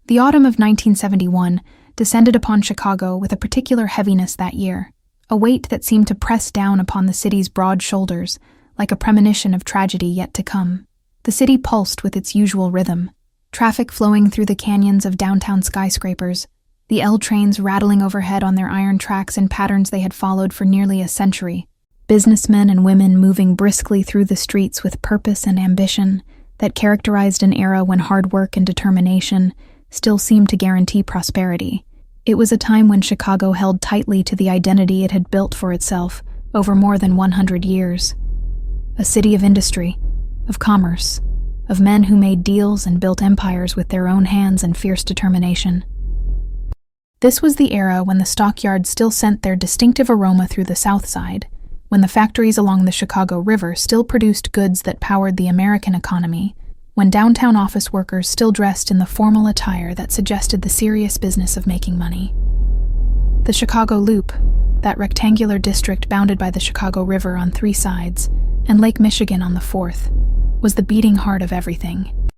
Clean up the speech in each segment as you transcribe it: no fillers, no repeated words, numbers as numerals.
The autumn of 1971 descended upon Chicago with a particular heaviness that year, a weight that seemed to press down upon the city's broad shoulders like a premonition of tragedy yet to come. The city pulsed with its usual rhythm, traffic flowing through the canyons of downtown skyscrapers, the L trains rattling overhead on their iron tracks in patterns they had followed for nearly a century, businessmen and women moving briskly through the streets with purpose and ambition that characterized an era when hard work and determination still seemed to guarantee prosperity. It was a time when Chicago held tightly to the identity it had built for itself over more than 100 years. A city of industry, of commerce, of men who made deals and built empires with their own hands and fierce determination. This was the era when the stockyards still sent their distinctive aroma through the South Side, when the factories along the Chicago River still produced goods that powered the American economy, when downtown office workers still dressed in the formal attire that suggested the serious business of making money. The Chicago Loop, that rectangular district bounded by the Chicago River on 3 sides, and Lake Michigan on the 4th, was the beating heart of everything.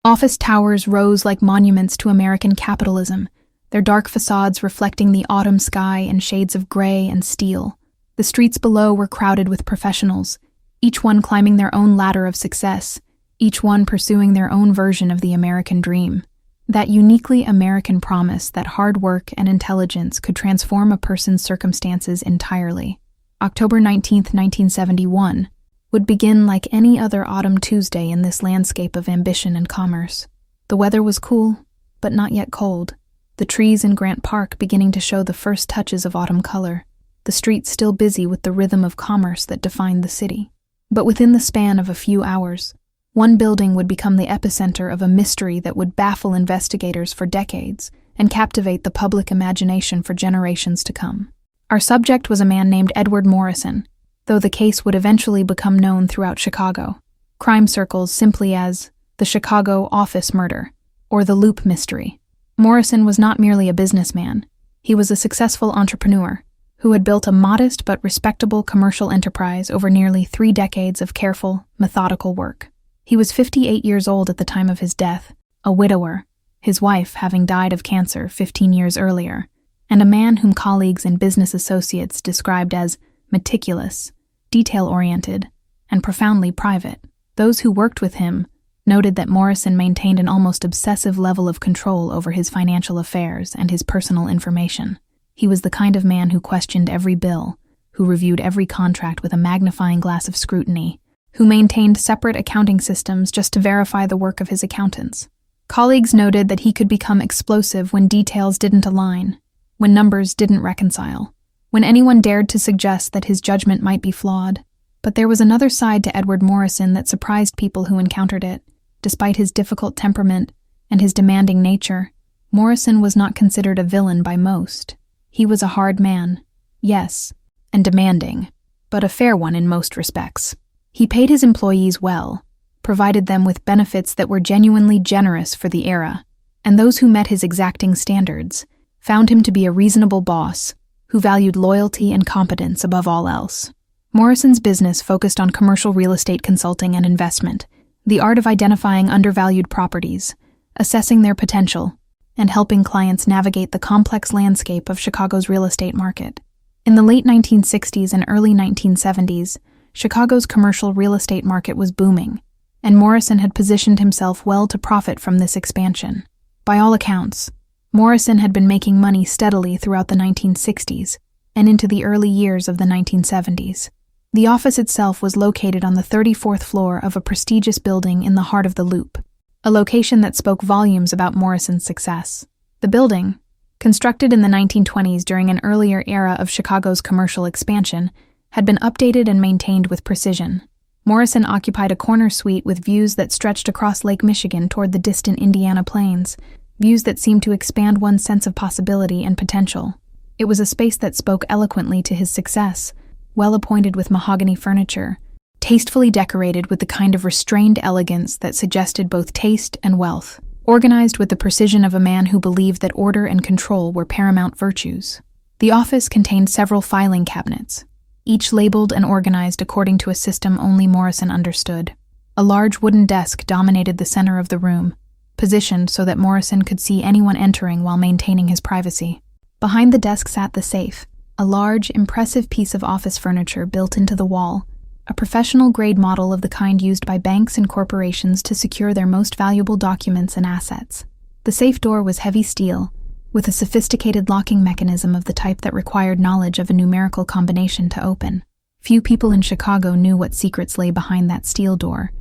Office towers rose like monuments to American capitalism, their dark facades reflecting the autumn sky in shades of gray and steel. The streets below were crowded with professionals, each one climbing their own ladder of success, each one pursuing their own version of the American dream, that uniquely American promise that hard work and intelligence could transform a person's circumstances entirely. October 19, 1971, would begin like any other autumn Tuesday in this landscape of ambition and commerce. The weather was cool, but not yet cold. The trees in Grant Park beginning to show the first touches of autumn color, the streets still busy with the rhythm of commerce that defined the city. But within the span of a few hours, one building would become the epicenter of a mystery that would baffle investigators for decades and captivate the public imagination for generations to come. Our subject was a man named Edward Morrison, though the case would eventually become known throughout Chicago, crime circles simply as the Chicago Office Murder or the Loop Mystery. Morrison was not merely a businessman. He was a successful entrepreneur who had built a modest but respectable commercial enterprise over nearly 3 decades of careful, methodical work. He was 58 years old at the time of his death, a widower, his wife having died of cancer 15 years earlier, and a man whom colleagues and business associates described as meticulous, detail-oriented, and profoundly private. Those who worked with him noted that Morrison maintained an almost obsessive level of control over his financial affairs and his personal information. He was the kind of man who questioned every bill, who reviewed every contract with a magnifying glass of scrutiny, who maintained separate accounting systems just to verify the work of his accountants. Colleagues noted that he could become explosive when details didn't align, when numbers didn't reconcile, when anyone dared to suggest that his judgment might be flawed. But there was another side to Edward Morrison that surprised people who encountered it. Despite his difficult temperament and his demanding nature, Morrison was not considered a villain by most. He was a hard man, yes, and demanding, but a fair one in most respects. He paid his employees well, provided them with benefits that were genuinely generous for the era, and those who met his exacting standards found him to be a reasonable boss who valued loyalty and competence above all else. Morrison's business focused on commercial real estate consulting and investment, the art of identifying undervalued properties, assessing their potential, and helping clients navigate the complex landscape of Chicago's real estate market. In the late 1960s and early 1970s, Chicago's commercial real estate market was booming, and Morrison had positioned himself well to profit from this expansion. By all accounts, Morrison had been making money steadily throughout the 1960s and into the early years of the 1970s. The office itself was located on the 34th floor of a prestigious building in the heart of the Loop, a location that spoke volumes about Morrison's success. The building, constructed in the 1920s during an earlier era of Chicago's commercial expansion, had been updated and maintained with precision. Morrison occupied a corner suite with views that stretched across Lake Michigan toward the distant Indiana plains, views that seemed to expand one's sense of possibility and potential. It was a space that spoke eloquently to his success, well appointed with mahogany furniture, tastefully decorated with the kind of restrained elegance that suggested both taste and wealth, organized with the precision of a man who believed that order and control were paramount virtues. The office contained several filing cabinets, each labeled and organized according to a system only Morrison understood. A large wooden desk dominated the center of the room, positioned so that Morrison could see anyone entering while maintaining his privacy. Behind the desk sat the safe, a large, impressive piece of office furniture built into the wall, a professional-grade model of the kind used by banks and corporations to secure their most valuable documents and assets. The safe door was heavy steel, with a sophisticated locking mechanism of the type that required knowledge of a numerical combination to open. Few people in Chicago knew what secrets lay behind that steel door,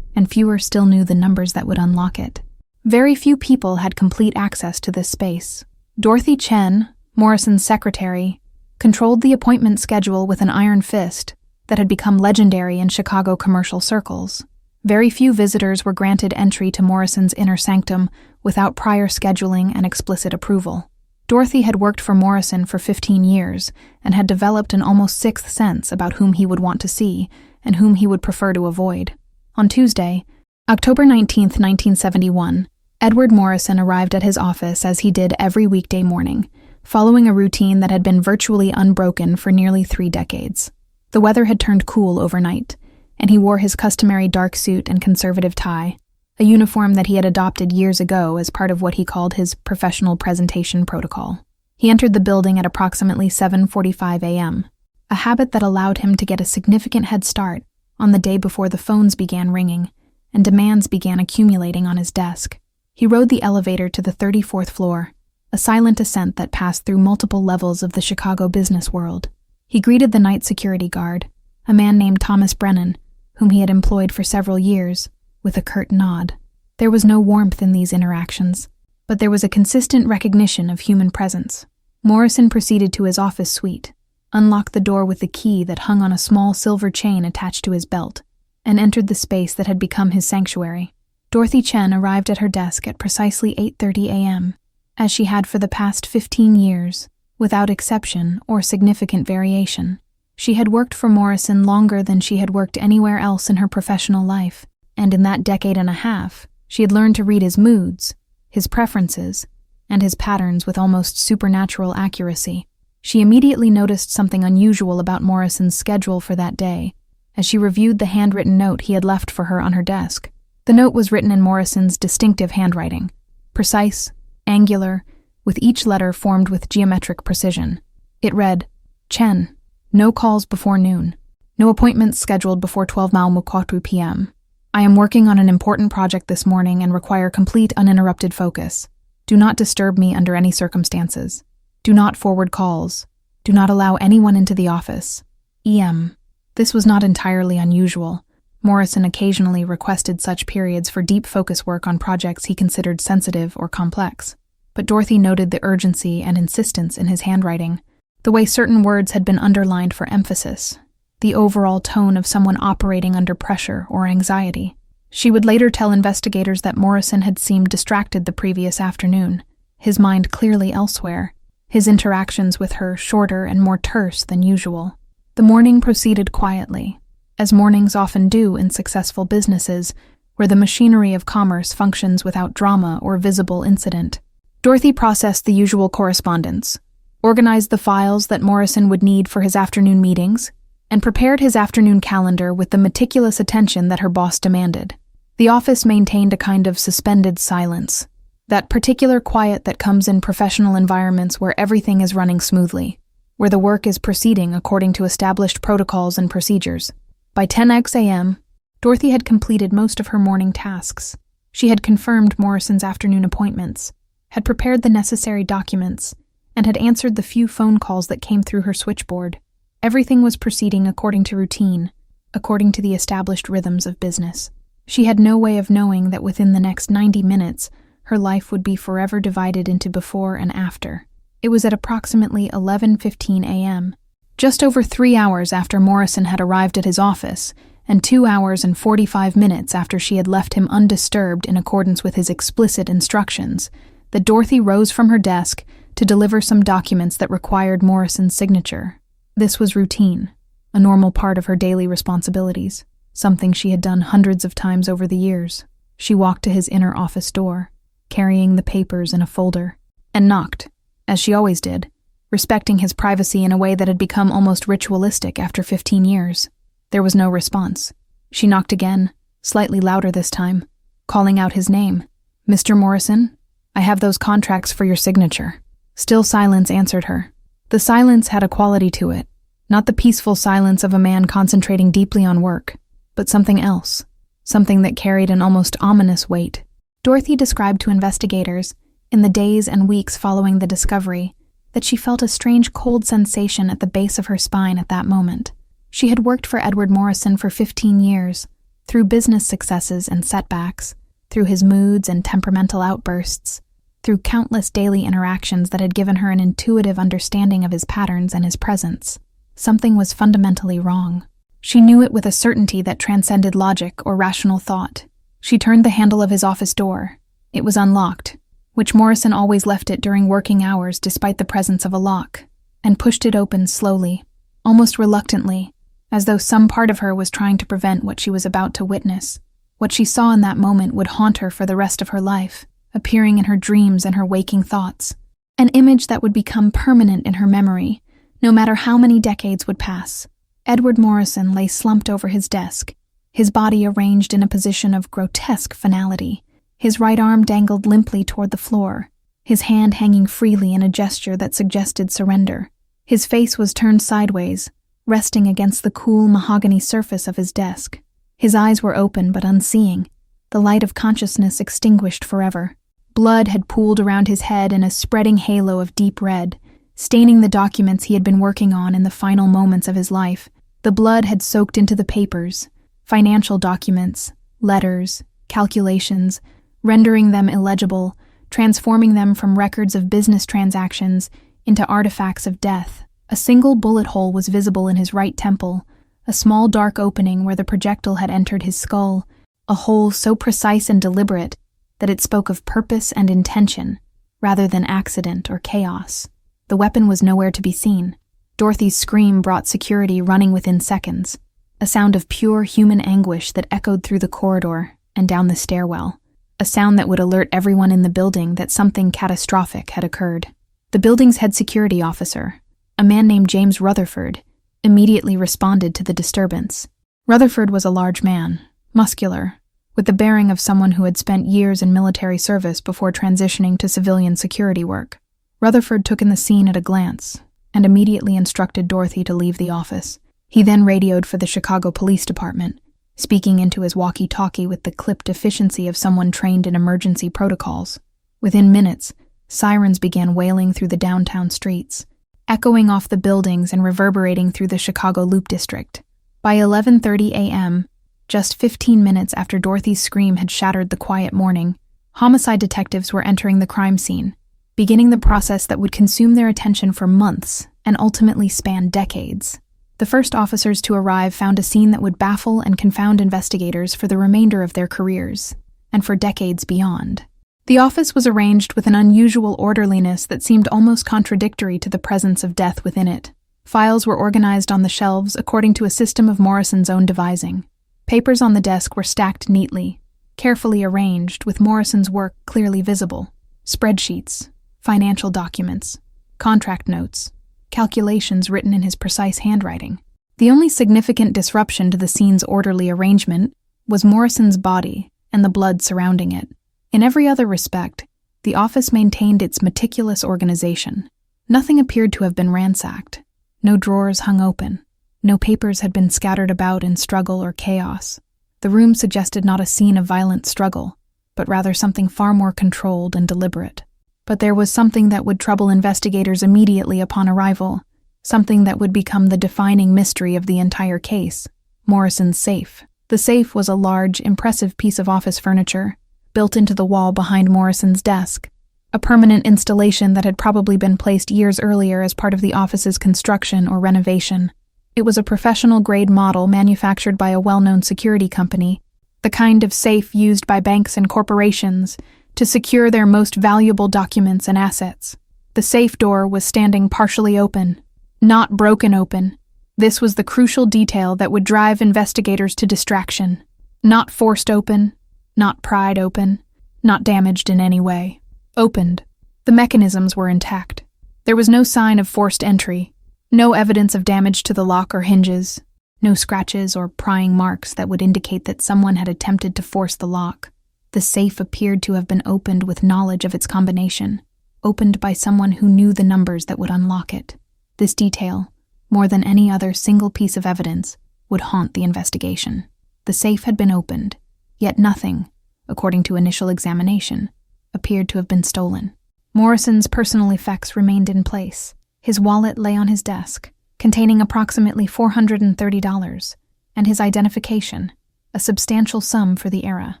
and fewer still knew the numbers that would unlock it. Very few people had complete access to this space. Dorothy Chen, Morrison's secretary, controlled the appointment schedule with an iron fist that had become legendary in Chicago commercial circles. Very few visitors were granted entry to Morrison's inner sanctum without prior scheduling and explicit approval. Dorothy had worked for Morrison for 15 years and had developed an almost sixth sense about whom he would want to see and whom he would prefer to avoid. On Tuesday, October 19, 1971, Edward Morrison arrived at his office as he did every weekday morning, following a routine that had been virtually unbroken for nearly 3 decades. The weather had turned cool overnight, and he wore his customary dark suit and conservative tie, a uniform that he had adopted years ago as part of what he called his professional presentation protocol. He entered the building at approximately 7:45 a.m., a habit that allowed him to get a significant head start on the day before the phones began ringing and demands began accumulating on his desk. He rode the elevator to the 34th floor, a silent ascent that passed through multiple levels of the Chicago business world. He greeted the night security guard, a man named Thomas Brennan, whom he had employed for several years, with a curt nod. There was no warmth in these interactions, but there was a consistent recognition of human presence. Morrison proceeded to his office suite, unlocked the door with the key that hung on a small silver chain attached to his belt, and entered the space that had become his sanctuary. Dorothy Chen arrived at her desk at precisely 8:30 a.m., as she had for the past 15 years, without exception or significant variation. She had worked for Morrison longer than she had worked anywhere else in her professional life, and in that decade and a half, she had learned to read his moods, his preferences, and his patterns with almost supernatural accuracy. She immediately noticed something unusual about Morrison's schedule for that day, as she reviewed the handwritten note he had left for her on her desk. The note was written in Morrison's distinctive handwriting, precise, angular, with each letter formed with geometric precision. It read, "Chen, no calls before noon. No appointments scheduled before 12:00 p.m. I am working on an important project this morning and require complete uninterrupted focus. Do not disturb me under any circumstances. Do not forward calls. Do not allow anyone into the office. E.M." This was not entirely unusual. Morrison occasionally requested such periods for deep focus work on projects he considered sensitive or complex. But Dorothy noted the urgency and insistence in his handwriting, the way certain words had been underlined for emphasis, the overall tone of someone operating under pressure or anxiety. She would later tell investigators that Morrison had seemed distracted the previous afternoon, his mind clearly elsewhere, his interactions with her shorter and more terse than usual. The morning proceeded quietly, as mornings often do in successful businesses, where the machinery of commerce functions without drama or visible incident. Dorothy processed the usual correspondence, organized the files that Morrison would need for his afternoon meetings, and prepared his afternoon calendar with the meticulous attention that her boss demanded. The office maintained a kind of suspended silence, that particular quiet that comes in professional environments where everything is running smoothly, where the work is proceeding according to established protocols and procedures. By 10 a.m., Dorothy had completed most of her morning tasks. She had confirmed Morrison's afternoon appointments, had prepared the necessary documents, and had answered the few phone calls that came through her switchboard. Everything was proceeding according to routine, according to the established rhythms of business. She had no way of knowing that within the next 90 minutes, her life would be forever divided into before and after. It was at approximately 11:15 a.m., just over 3 hours after Morrison had arrived at his office, and 2 hours and 45 minutes after she had left him undisturbed in accordance with his explicit instructions, that Dorothy rose from her desk to deliver some documents that required Morrison's signature. This was routine, a normal part of her daily responsibilities, something she had done hundreds of times over the years. She walked to his inner office door, carrying the papers in a folder, and knocked, as she always did, respecting his privacy in a way that had become almost ritualistic after 15 years. There was no response. She knocked again, slightly louder this time, calling out his name, "Mr. Morrison, I have those contracts for your signature." Still silence answered her. The silence had a quality to it, not the peaceful silence of a man concentrating deeply on work, but something else, something that carried an almost ominous weight. Dorothy described to investigators, in the days and weeks following the discovery, that she felt a strange cold sensation at the base of her spine at that moment. She had worked for Edward Morrison for 15 years, through business successes and setbacks, through his moods and temperamental outbursts, through countless daily interactions that had given her an intuitive understanding of his patterns and his presence. Something was fundamentally wrong. She knew it with a certainty that transcended logic or rational thought. She turned the handle of his office door. It was unlocked, which Morrison always left it during working hours despite the presence of a lock, and pushed it open slowly, almost reluctantly, as though some part of her was trying to prevent what she was about to witness. What she saw in that moment would haunt her for the rest of her life, appearing in her dreams and her waking thoughts. An image that would become permanent in her memory, no matter how many decades would pass. Edward Morrison lay slumped over his desk, his body arranged in a position of grotesque finality. His right arm dangled limply toward the floor, his hand hanging freely in a gesture that suggested surrender. His face was turned sideways, resting against the cool mahogany surface of his desk. His eyes were open but unseeing, the light of consciousness extinguished forever. Blood had pooled around his head in a spreading halo of deep red, staining the documents he had been working on in the final moments of his life. The blood had soaked into the papers, financial documents, letters, calculations, rendering them illegible, transforming them from records of business transactions into artifacts of death. A single bullet hole was visible in his right temple, a small dark opening where the projectile had entered his skull, a hole so precise and deliberate that it spoke of purpose and intention, rather than accident or chaos. The weapon was nowhere to be seen. Dorothy's scream brought security running within seconds, a sound of pure human anguish that echoed through the corridor and down the stairwell, a sound that would alert everyone in the building that something catastrophic had occurred. The building's head security officer, a man named James Rutherford, immediately responded to the disturbance. Rutherford was a large man, muscular, with the bearing of someone who had spent years in military service before transitioning to civilian security work. Rutherford took in the scene at a glance and immediately instructed Dorothy to leave the office. He then radioed for the Chicago Police Department, speaking into his walkie-talkie with the clipped efficiency of someone trained in emergency protocols. Within minutes, sirens began wailing through the downtown streets, echoing off the buildings and reverberating through the Chicago Loop District. By 11:30 a.m., just 15 minutes after Dorothy's scream had shattered the quiet morning, homicide detectives were entering the crime scene, beginning the process that would consume their attention for months and ultimately span decades. The first officers to arrive found a scene that would baffle and confound investigators for the remainder of their careers, and for decades beyond. The office was arranged with an unusual orderliness that seemed almost contradictory to the presence of death within it. Files were organized on the shelves according to a system of Morrison's own devising. Papers on the desk were stacked neatly, carefully arranged, with Morrison's work clearly visible. Spreadsheets, financial documents, contract notes, calculations written in his precise handwriting. The only significant disruption to the scene's orderly arrangement was Morrison's body and the blood surrounding it. In every other respect, the office maintained its meticulous organization. Nothing appeared to have been ransacked. No drawers hung open. No papers had been scattered about in struggle or chaos. The room suggested not a scene of violent struggle, but rather something far more controlled and deliberate. But there was something that would trouble investigators immediately upon arrival, something that would become the defining mystery of the entire case: Morrison's safe. The safe was a large, impressive piece of office furniture, built into the wall behind Morrison's desk, a permanent installation that had probably been placed years earlier as part of the office's construction or renovation. It was a professional-grade model manufactured by a well-known security company, the kind of safe used by banks and corporations to secure their most valuable documents and assets. The safe door was standing partially open, not broken open. This was the crucial detail that would drive investigators to distraction. Not forced open, not pried open, not damaged in any way. Opened. The mechanisms were intact. There was no sign of forced entry, no evidence of damage to the lock or hinges, no scratches or prying marks that would indicate that someone had attempted to force the lock. The safe appeared to have been opened with knowledge of its combination, opened by someone who knew the numbers that would unlock it. This detail, more than any other single piece of evidence, would haunt the investigation. The safe had been opened, yet nothing, according to initial examination, appeared to have been stolen. Morrison's personal effects remained in place. His wallet lay on his desk, containing approximately $430, and his identification, a substantial sum for the era.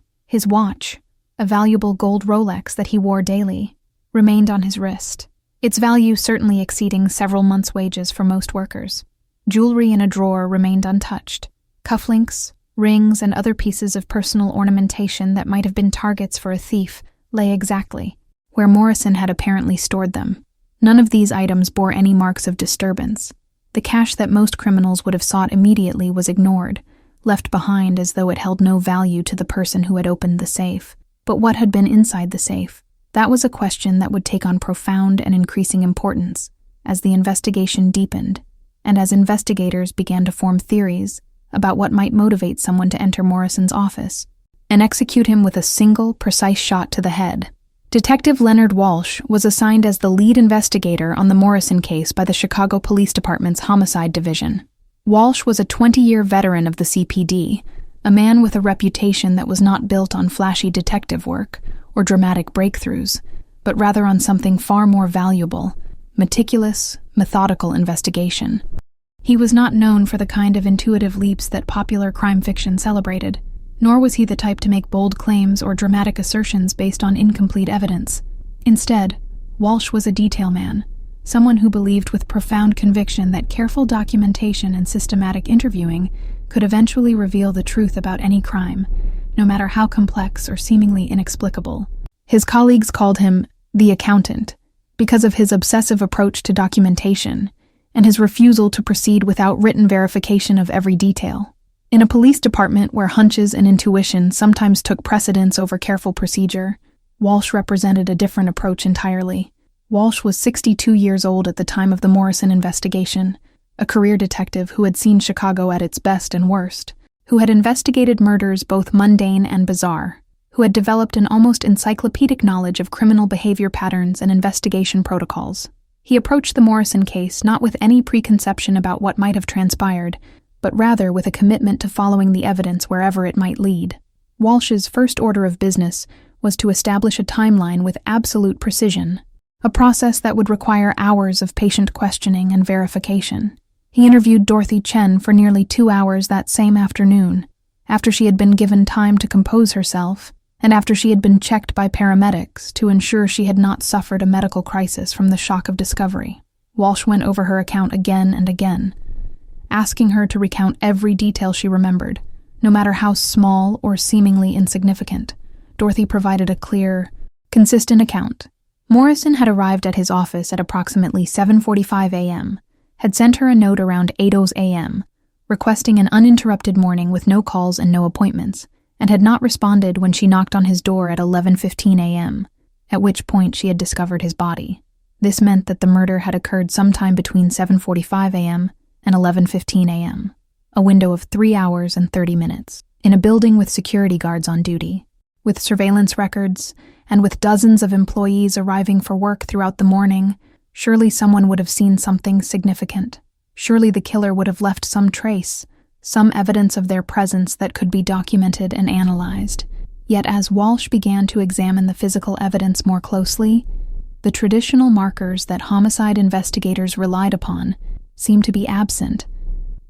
His watch, a valuable gold Rolex that he wore daily, remained on his wrist, its value certainly exceeding several months' wages for most workers. Jewelry in a drawer remained untouched. Cufflinks, rings, and other pieces of personal ornamentation that might have been targets for a thief lay exactly where Morrison had apparently stored them. None of these items bore any marks of disturbance. The cash that most criminals would have sought immediately was ignored, left behind as though it held no value to the person who had opened the safe. But what had been inside the safe? That was a question that would take on profound and increasing importance as the investigation deepened, and as investigators began to form theories about what might motivate someone to enter Morrison's office and execute him with a single, precise shot to the head. Detective Leonard Walsh was assigned as the lead investigator on the Morrison case by the Chicago Police Department's Homicide Division. Walsh was a 20-year veteran of the CPD, a man with a reputation that was not built on flashy detective work or dramatic breakthroughs, but rather on something far more valuable: meticulous, methodical investigation. He was not known for the kind of intuitive leaps that popular crime fiction celebrated, nor was he the type to make bold claims or dramatic assertions based on incomplete evidence. Instead, Walsh was a detail man, someone who believed with profound conviction that careful documentation and systematic interviewing could eventually reveal the truth about any crime, no matter how complex or seemingly inexplicable. His colleagues called him the accountant because of his obsessive approach to documentation and his refusal to proceed without written verification of every detail. In a police department where hunches and intuition sometimes took precedence over careful procedure, Walsh represented a different approach entirely. Walsh was 62 years old at the time of the Morrison investigation, a career detective who had seen Chicago at its best and worst, who had investigated murders both mundane and bizarre, who had developed an almost encyclopedic knowledge of criminal behavior patterns and investigation protocols. He approached the Morrison case not with any preconception about what might have transpired, but rather with a commitment to following the evidence wherever it might lead. Walsh's first order of business was to establish a timeline with absolute precision, a process that would require hours of patient questioning and verification. He interviewed Dorothy Chen for nearly 2 hours that same afternoon, after she had been given time to compose herself, and after she had been checked by paramedics to ensure she had not suffered a medical crisis from the shock of discovery. Walsh went over her account again and again, asking her to recount every detail she remembered, no matter how small or seemingly insignificant. Dorothy provided a clear, consistent account. Morrison had arrived at his office at approximately 7:45 a.m., had sent her a note around 8:00 a.m., requesting an uninterrupted morning with no calls and no appointments, and had not responded when she knocked on his door at 11:15 a.m., at which point she had discovered his body. This meant that the murder had occurred sometime between 7:45 a.m. and 11:15 a.m., a window of 3 hours and 30 minutes, in a building with security guards on duty, with surveillance records, and with dozens of employees arriving for work throughout the morning. Surely someone would have seen something significant. Surely the killer would have left some trace, some evidence of their presence that could be documented and analyzed. Yet as Walsh began to examine the physical evidence more closely, the traditional markers that homicide investigators relied upon seemed to be absent.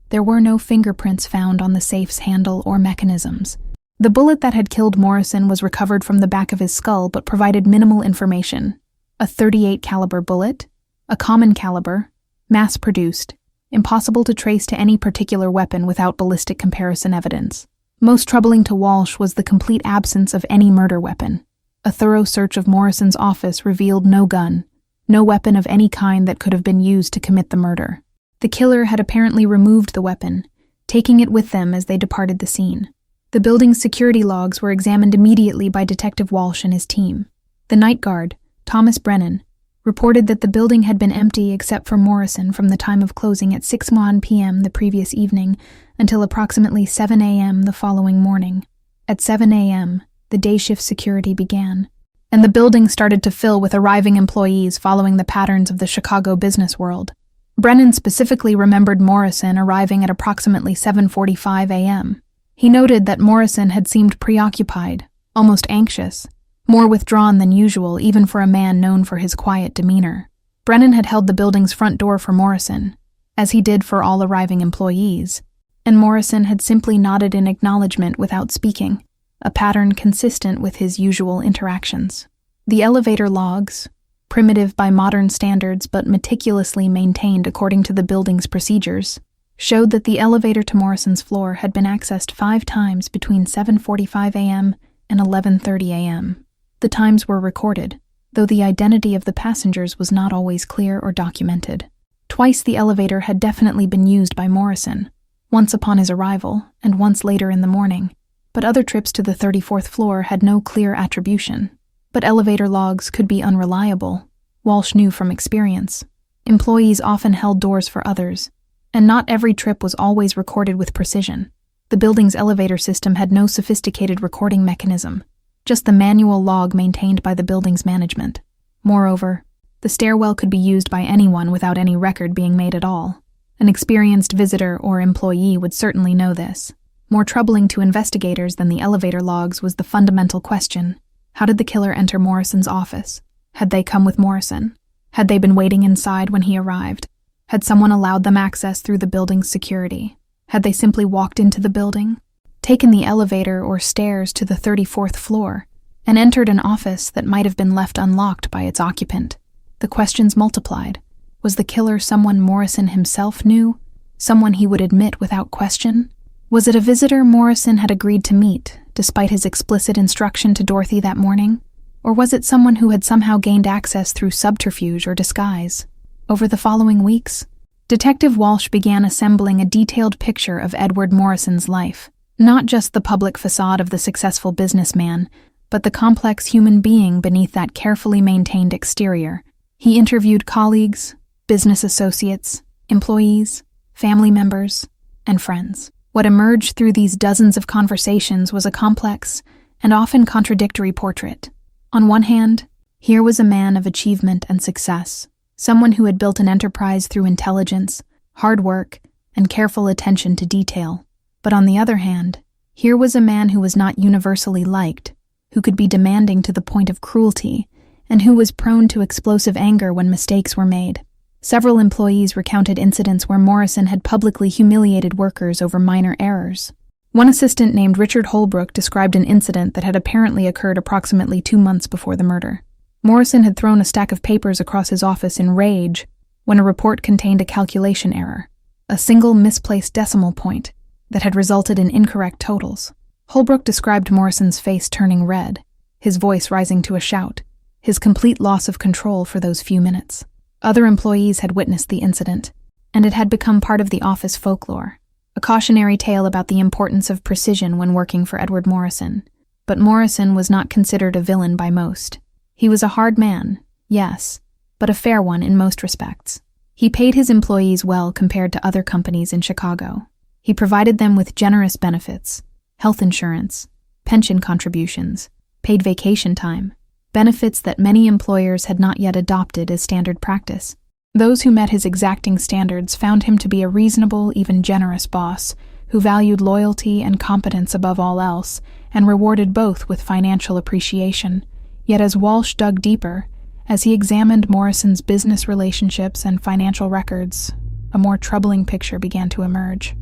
There were no fingerprints found on the safe's handle or mechanisms. The bullet that had killed Morrison was recovered from the back of his skull but provided minimal information. A .38 caliber bullet, a common caliber, mass-produced, impossible to trace to any particular weapon without ballistic comparison evidence. Most troubling to Walsh was the complete absence of any murder weapon. A thorough search of Morrison's office revealed no gun, no weapon of any kind that could have been used to commit the murder. The killer had apparently removed the weapon, taking it with them as they departed the scene. The building's security logs were examined immediately by Detective Walsh and his team. The night guard, Thomas Brennan, reported that the building had been empty except for Morrison from the time of closing at 6:01 p.m. the previous evening until approximately 7 a.m. the following morning. At 7 a.m., the day shift security began, and the building started to fill with arriving employees following the patterns of the Chicago business world. Brennan specifically remembered Morrison arriving at approximately 7:45 a.m. He noted that Morrison had seemed preoccupied, almost anxious, more withdrawn than usual even for a man known for his quiet demeanor. Brennan had held the building's front door for Morrison, as he did for all arriving employees, and Morrison had simply nodded in acknowledgement without speaking, a pattern consistent with his usual interactions. The elevator logs, primitive by modern standards but meticulously maintained according to the building's procedures, showed that the elevator to Morrison's floor had been accessed 5 times between 7:45 a.m. and 11:30 a.m. The times were recorded, though the identity of the passengers was not always clear or documented. Twice the elevator had definitely been used by Morrison, once upon his arrival and once later in the morning, but other trips to the 34th floor had no clear attribution. But elevator logs could be unreliable, Walsh knew from experience. Employees often held doors for others, and not every trip was always recorded with precision. The building's elevator system had no sophisticated recording mechanism, just the manual log maintained by the building's management. Moreover, the stairwell could be used by anyone without any record being made at all. An experienced visitor or employee would certainly know this. More troubling to investigators than the elevator logs was the fundamental question: how did the killer enter Morrison's office? Had they come with Morrison? Had they been waiting inside when he arrived? Had someone allowed them access through the building's security? Had they simply walked into the building, taken the elevator or stairs to the 34th floor, and entered an office that might have been left unlocked by its occupant? The questions multiplied. Was the killer someone Morrison himself knew? Someone he would admit without question? Was it a visitor Morrison had agreed to meet, despite his explicit instruction to Dorothy that morning? Or was it someone who had somehow gained access through subterfuge or disguise? Over the following weeks, Detective Walsh began assembling a detailed picture of Edward Morrison's life, not just the public facade of the successful businessman, but the complex human being beneath that carefully maintained exterior. He interviewed colleagues, business associates, employees, family members, and friends. What emerged through these dozens of conversations was a complex and often contradictory portrait. On one hand, here was a man of achievement and success, someone who had built an enterprise through intelligence, hard work, and careful attention to detail. But on the other hand, here was a man who was not universally liked, who could be demanding to the point of cruelty, and who was prone to explosive anger when mistakes were made. Several employees recounted incidents where Morrison had publicly humiliated workers over minor errors. One assistant named Richard Holbrook described an incident that had apparently occurred approximately 2 months before the murder. Morrison had thrown a stack of papers across his office in rage when a report contained a calculation error, a single misplaced decimal point that had resulted in incorrect totals. Holbrook described Morrison's face turning red, his voice rising to a shout, his complete loss of control for those few minutes. Other employees had witnessed the incident, and it had become part of the office folklore, a cautionary tale about the importance of precision when working for Edward Morrison. But Morrison was not considered a villain by most. He was a hard man, yes, but a fair one in most respects. He paid his employees well compared to other companies in Chicago. He provided them with generous benefits, health insurance, pension contributions, paid vacation time, benefits that many employers had not yet adopted as standard practice. Those who met his exacting standards found him to be a reasonable, even generous boss, who valued loyalty and competence above all else, and rewarded both with financial appreciation. Yet as Walsh dug deeper, as he examined Morrison's business relationships and financial records, a more troubling picture began to emerge.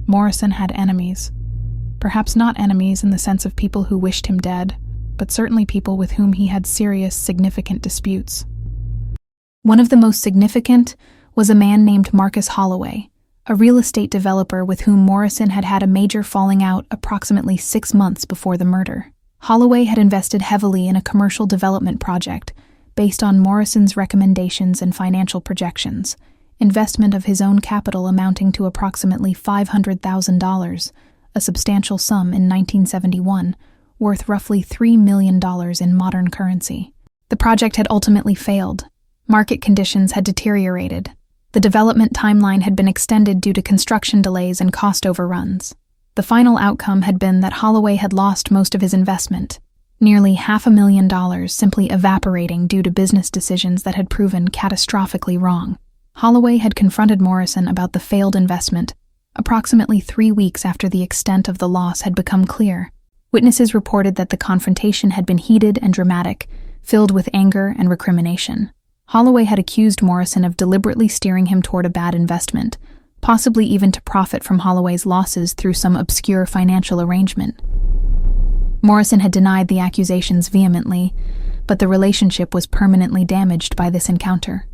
Morrison had enemies. Perhaps not enemies in the sense of people who wished him dead, but certainly people with whom he had serious, significant disputes. One of the most significant was a man named Marcus Holloway, a real estate developer with whom Morrison had had a major falling out approximately 6 months before the murder. Holloway had invested heavily in a commercial development project based on Morrison's recommendations and financial projections, investment of his own capital amounting to approximately $500,000, a substantial sum in 1971, worth roughly $3 million in modern currency. The project had ultimately failed. Market conditions had deteriorated. The development timeline had been extended due to construction delays and cost overruns. The final outcome had been that Holloway had lost most of his investment, nearly $500,000 simply evaporating due to business decisions that had proven catastrophically wrong. Holloway had confronted Morrison about the failed investment approximately 3 weeks after the extent of the loss had become clear. Witnesses reported that the confrontation had been heated and dramatic, filled with anger and recrimination. Holloway had accused Morrison of deliberately steering him toward a bad investment, possibly even to profit from Holloway's losses through some obscure financial arrangement. Morrison had denied the accusations vehemently, but the relationship was permanently damaged by this encounter.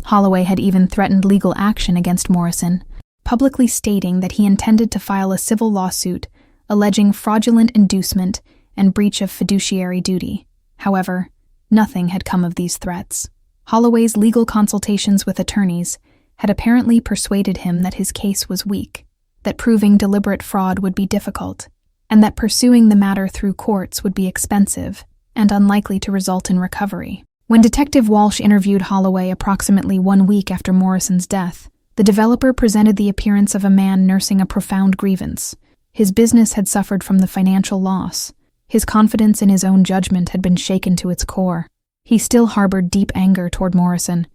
Holloway had even threatened legal action against Morrison, publicly stating that he intended to file a civil lawsuit alleging fraudulent inducement and breach of fiduciary duty. However, nothing had come of these threats. Holloway's legal consultations with attorneys had apparently persuaded him that his case was weak, that proving deliberate fraud would be difficult, and that pursuing the matter through courts would be expensive and unlikely to result in recovery. When Detective Walsh interviewed Holloway approximately 1 week after Morrison's death, the developer presented the appearance of a man nursing a profound grievance. His business had suffered from the financial loss. His confidence in his own judgment had been shaken to its core. He still harbored deep anger toward Morrison,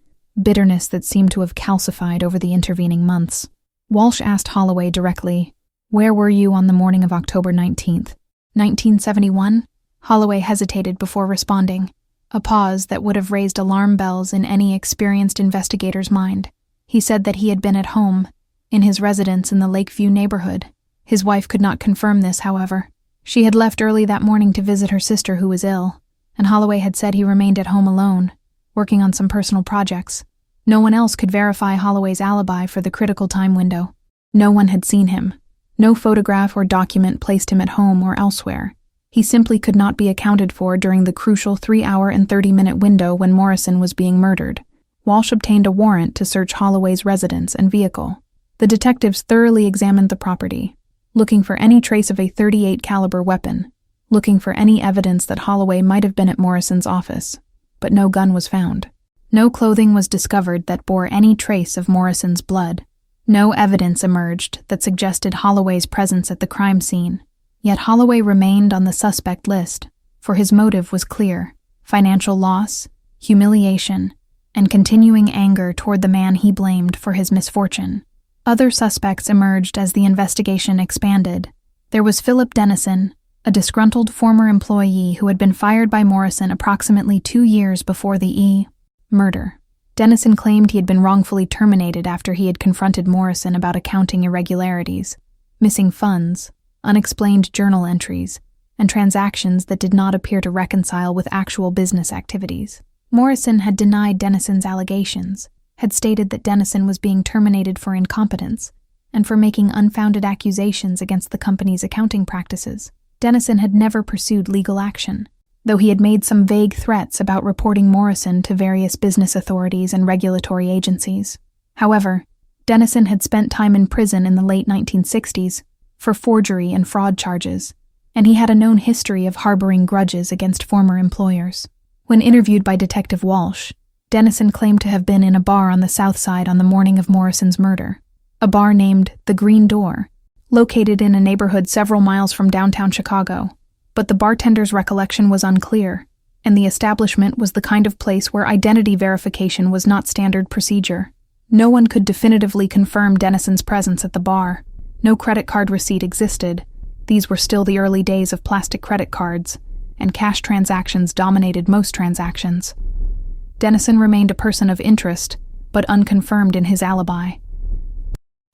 bitterness that seemed to have calcified over the intervening months. Walsh asked Holloway directly, "Where were you on the morning of October 19th, 1971? Holloway hesitated before responding, a pause that would have raised alarm bells in any experienced investigator's mind. He said that he had been at home, in his residence in the Lakeview neighborhood. His wife could not confirm this, however. She had left early that morning to visit her sister who was ill, and Holloway had said he remained at home alone, working on some personal projects. No one else could verify Holloway's alibi for the critical time window. No one had seen him. No photograph or document placed him at home or elsewhere. He simply could not be accounted for during the crucial 3-hour and 30-minute window when Morrison was being murdered. Walsh obtained a warrant to search Holloway's residence and vehicle. The detectives thoroughly examined the property, looking for any trace of a .38 caliber weapon, looking for any evidence that Holloway might have been at Morrison's office, but no gun was found. No clothing was discovered that bore any trace of Morrison's blood. No evidence emerged that suggested Holloway's presence at the crime scene. Yet Holloway remained on the suspect list, for his motive was clear: financial loss, humiliation, and continuing anger toward the man he blamed for his misfortune. Other suspects emerged as the investigation expanded. There was Philip Dennison, a disgruntled former employee who had been fired by Morrison approximately 2 years before the murder. Dennison claimed he had been wrongfully terminated after he had confronted Morrison about accounting irregularities, missing funds, unexplained journal entries, and transactions that did not appear to reconcile with actual business activities. Morrison had denied Dennison's allegations, had stated that Dennison was being terminated for incompetence and for making unfounded accusations against the company's accounting practices. Dennison had never pursued legal action, though he had made some vague threats about reporting Morrison to various business authorities and regulatory agencies. However, Dennison had spent time in prison in the late 1960s for forgery and fraud charges, and he had a known history of harboring grudges against former employers. When interviewed by Detective Walsh, Dennison claimed to have been in a bar on the South Side on the morning of Morrison's murder, a bar named The Green Door, located in a neighborhood several miles from downtown Chicago. But the bartender's recollection was unclear, and the establishment was the kind of place where identity verification was not standard procedure. No one could definitively confirm Dennison's presence at the bar. No credit card receipt existed. These were still the early days of plastic credit cards, and cash transactions dominated most transactions. Dennison remained a person of interest, but unconfirmed in his alibi.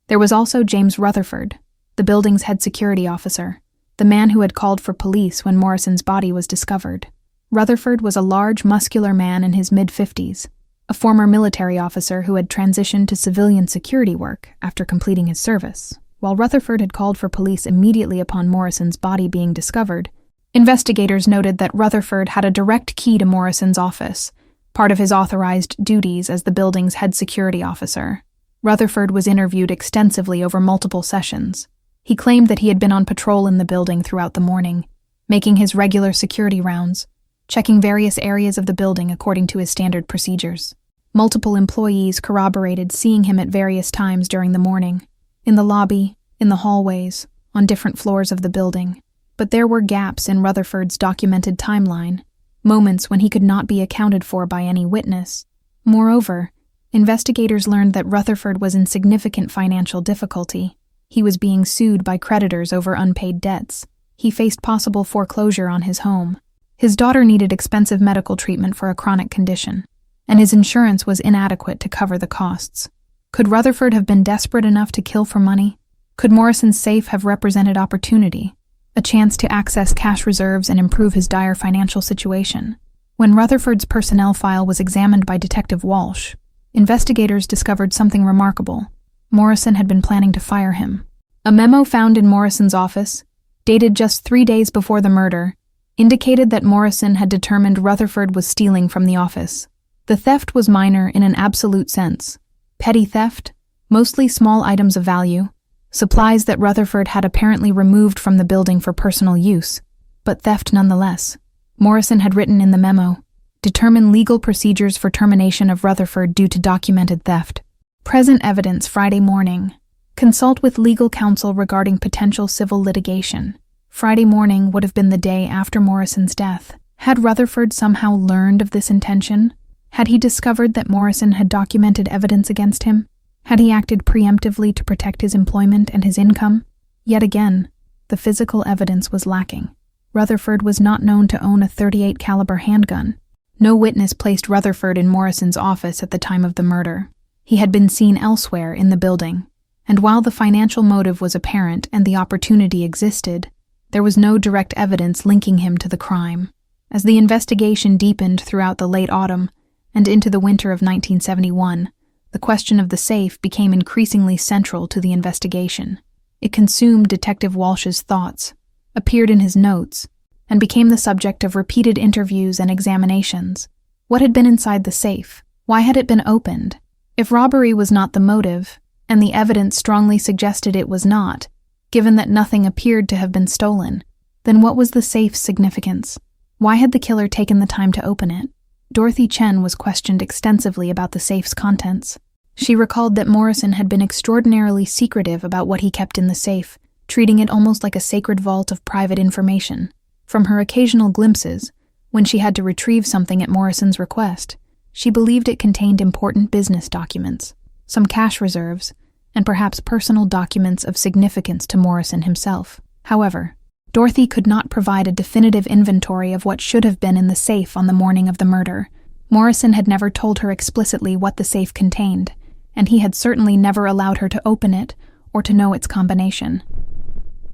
There was also James Rutherford, the building's head security officer, the man who had called for police when Morrison's body was discovered. Rutherford was a large, muscular man in his mid-50s, a former military officer who had transitioned to civilian security work after completing his service. While Rutherford had called for police immediately upon Morrison's body being discovered, investigators noted that Rutherford had a direct key to Morrison's office, part of his authorized duties as the building's head security officer. Rutherford was interviewed extensively over multiple sessions. He claimed that he had been on patrol in the building throughout the morning, making his regular security rounds, checking various areas of the building according to his standard procedures. Multiple employees corroborated seeing him at various times during the morning, in the lobby, in the hallways, on different floors of the building. But there were gaps in Rutherford's documented timeline, moments when he could not be accounted for by any witness. Moreover, investigators learned that Rutherford was in significant financial difficulty. He was being sued by creditors over unpaid debts. He faced possible foreclosure on his home. His daughter needed expensive medical treatment for a chronic condition, and his insurance was inadequate to cover the costs. Could Rutherford have been desperate enough to kill for money? Could Morrison's safe have represented opportunity, a chance to access cash reserves and improve his dire financial situation? When Rutherford's personnel file was examined by Detective Walsh, investigators discovered something remarkable. Morrison had been planning to fire him. A memo found in Morrison's office, dated just 3 days before the murder, indicated that Morrison had determined Rutherford was stealing from the office. The theft was minor in an absolute sense. Petty theft, mostly small items of value, supplies that Rutherford had apparently removed from the building for personal use, but theft nonetheless. Morrison had written in the memo, "Determine legal procedures for termination of Rutherford due to documented theft. Present evidence Friday morning. Consult with legal counsel regarding potential civil litigation." Friday morning would have been the day after Morrison's death. Had Rutherford somehow learned of this intention? Had he discovered that Morrison had documented evidence against him? Had he acted preemptively to protect his employment and his income? Yet again, the physical evidence was lacking. Rutherford was not known to own a .38 caliber handgun. No witness placed Rutherford in Morrison's office at the time of the murder. He had been seen elsewhere in the building, and while the financial motive was apparent and the opportunity existed, there was no direct evidence linking him to the crime. As the investigation deepened throughout the late autumn and into the winter of 1971, the question of the safe became increasingly central to the investigation. It consumed Detective Walsh's thoughts, appeared in his notes, and became the subject of repeated interviews and examinations. What had been inside the safe? Why had it been opened? If robbery was not the motive, and the evidence strongly suggested it was not, given that nothing appeared to have been stolen, then what was the safe's significance? Why had the killer taken the time to open it? Dorothy Chen was questioned extensively about the safe's contents. She recalled that Morrison had been extraordinarily secretive about what he kept in the safe, treating it almost like a sacred vault of private information. From her occasional glimpses, when she had to retrieve something at Morrison's request, she believed it contained important business documents, some cash reserves, and perhaps personal documents of significance to Morrison himself. However, Dorothy could not provide a definitive inventory of what should have been in the safe on the morning of the murder. Morrison had never told her explicitly what the safe contained, and he had certainly never allowed her to open it or to know its combination.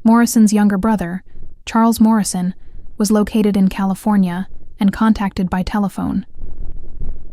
Morrison's younger brother, Charles Morrison, was located in California and contacted by telephone.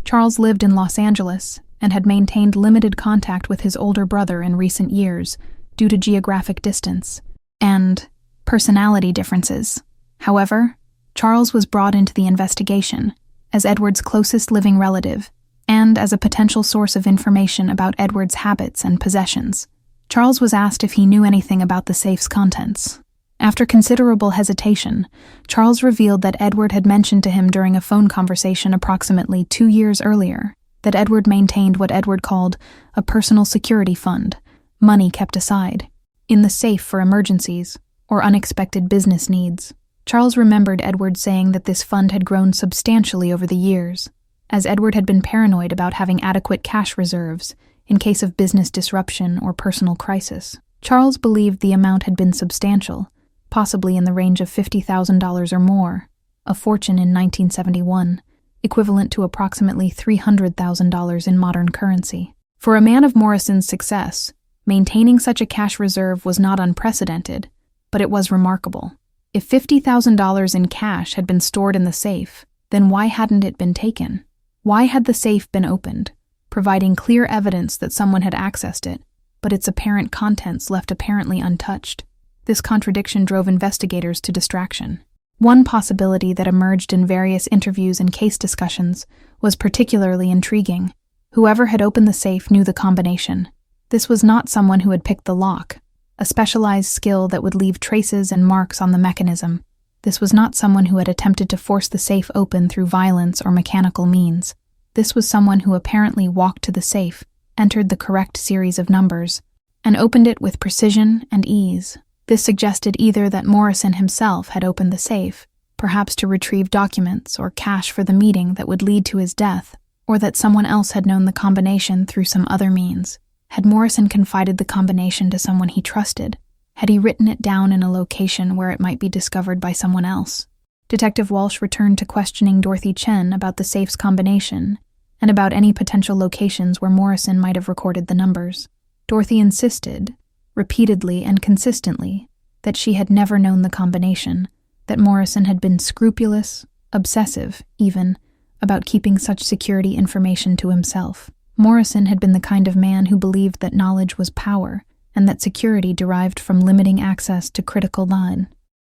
Charles lived in Los Angeles and had maintained limited contact with his older brother in recent years due to geographic distance and personality differences. However, Charles was brought into the investigation as Edward's closest living relative and as a potential source of information about Edward's habits and possessions. Charles was asked if he knew anything about the safe's contents. After considerable hesitation, Charles revealed that Edward had mentioned to him during a phone conversation approximately 2 years earlier that Edward maintained what Edward called a personal security fund, money kept aside, in the safe for emergencies or unexpected business needs. Charles remembered Edward saying that this fund had grown substantially over the years, as Edward had been paranoid about having adequate cash reserves in case of business disruption or personal crisis. Charles believed the amount had been substantial, possibly in the range of $50,000 or more, a fortune in 1971, equivalent to approximately $300,000 in modern currency. For a man of Morrison's success, maintaining such a cash reserve was not unprecedented, but it was remarkable. If $50,000 in cash had been stored in the safe, then why hadn't it been taken? Why had the safe been opened, providing clear evidence that someone had accessed it, but its apparent contents left apparently untouched? This contradiction drove investigators to distraction. One possibility that emerged in various interviews and case discussions was particularly intriguing. Whoever had opened the safe knew the combination. This was not someone who had picked the lock, a specialized skill that would leave traces and marks on the mechanism. This was not someone who had attempted to force the safe open through violence or mechanical means. This was someone who apparently walked to the safe, entered the correct series of numbers, and opened it with precision and ease. This suggested either that Morrison himself had opened the safe, perhaps to retrieve documents or cash for the meeting that would lead to his death, or that someone else had known the combination through some other means. Had Morrison confided the combination to someone he trusted? Had he written it down in a location where it might be discovered by someone else? Detective Walsh returned to questioning Dorothy Chen about the safe's combination and about any potential locations where Morrison might have recorded the numbers. Dorothy insisted, repeatedly and consistently, that she had never known the combination, that Morrison had been scrupulous, obsessive, even, about keeping such security information to himself. Morrison had been the kind of man who believed that knowledge was power and that security derived from limiting access to critical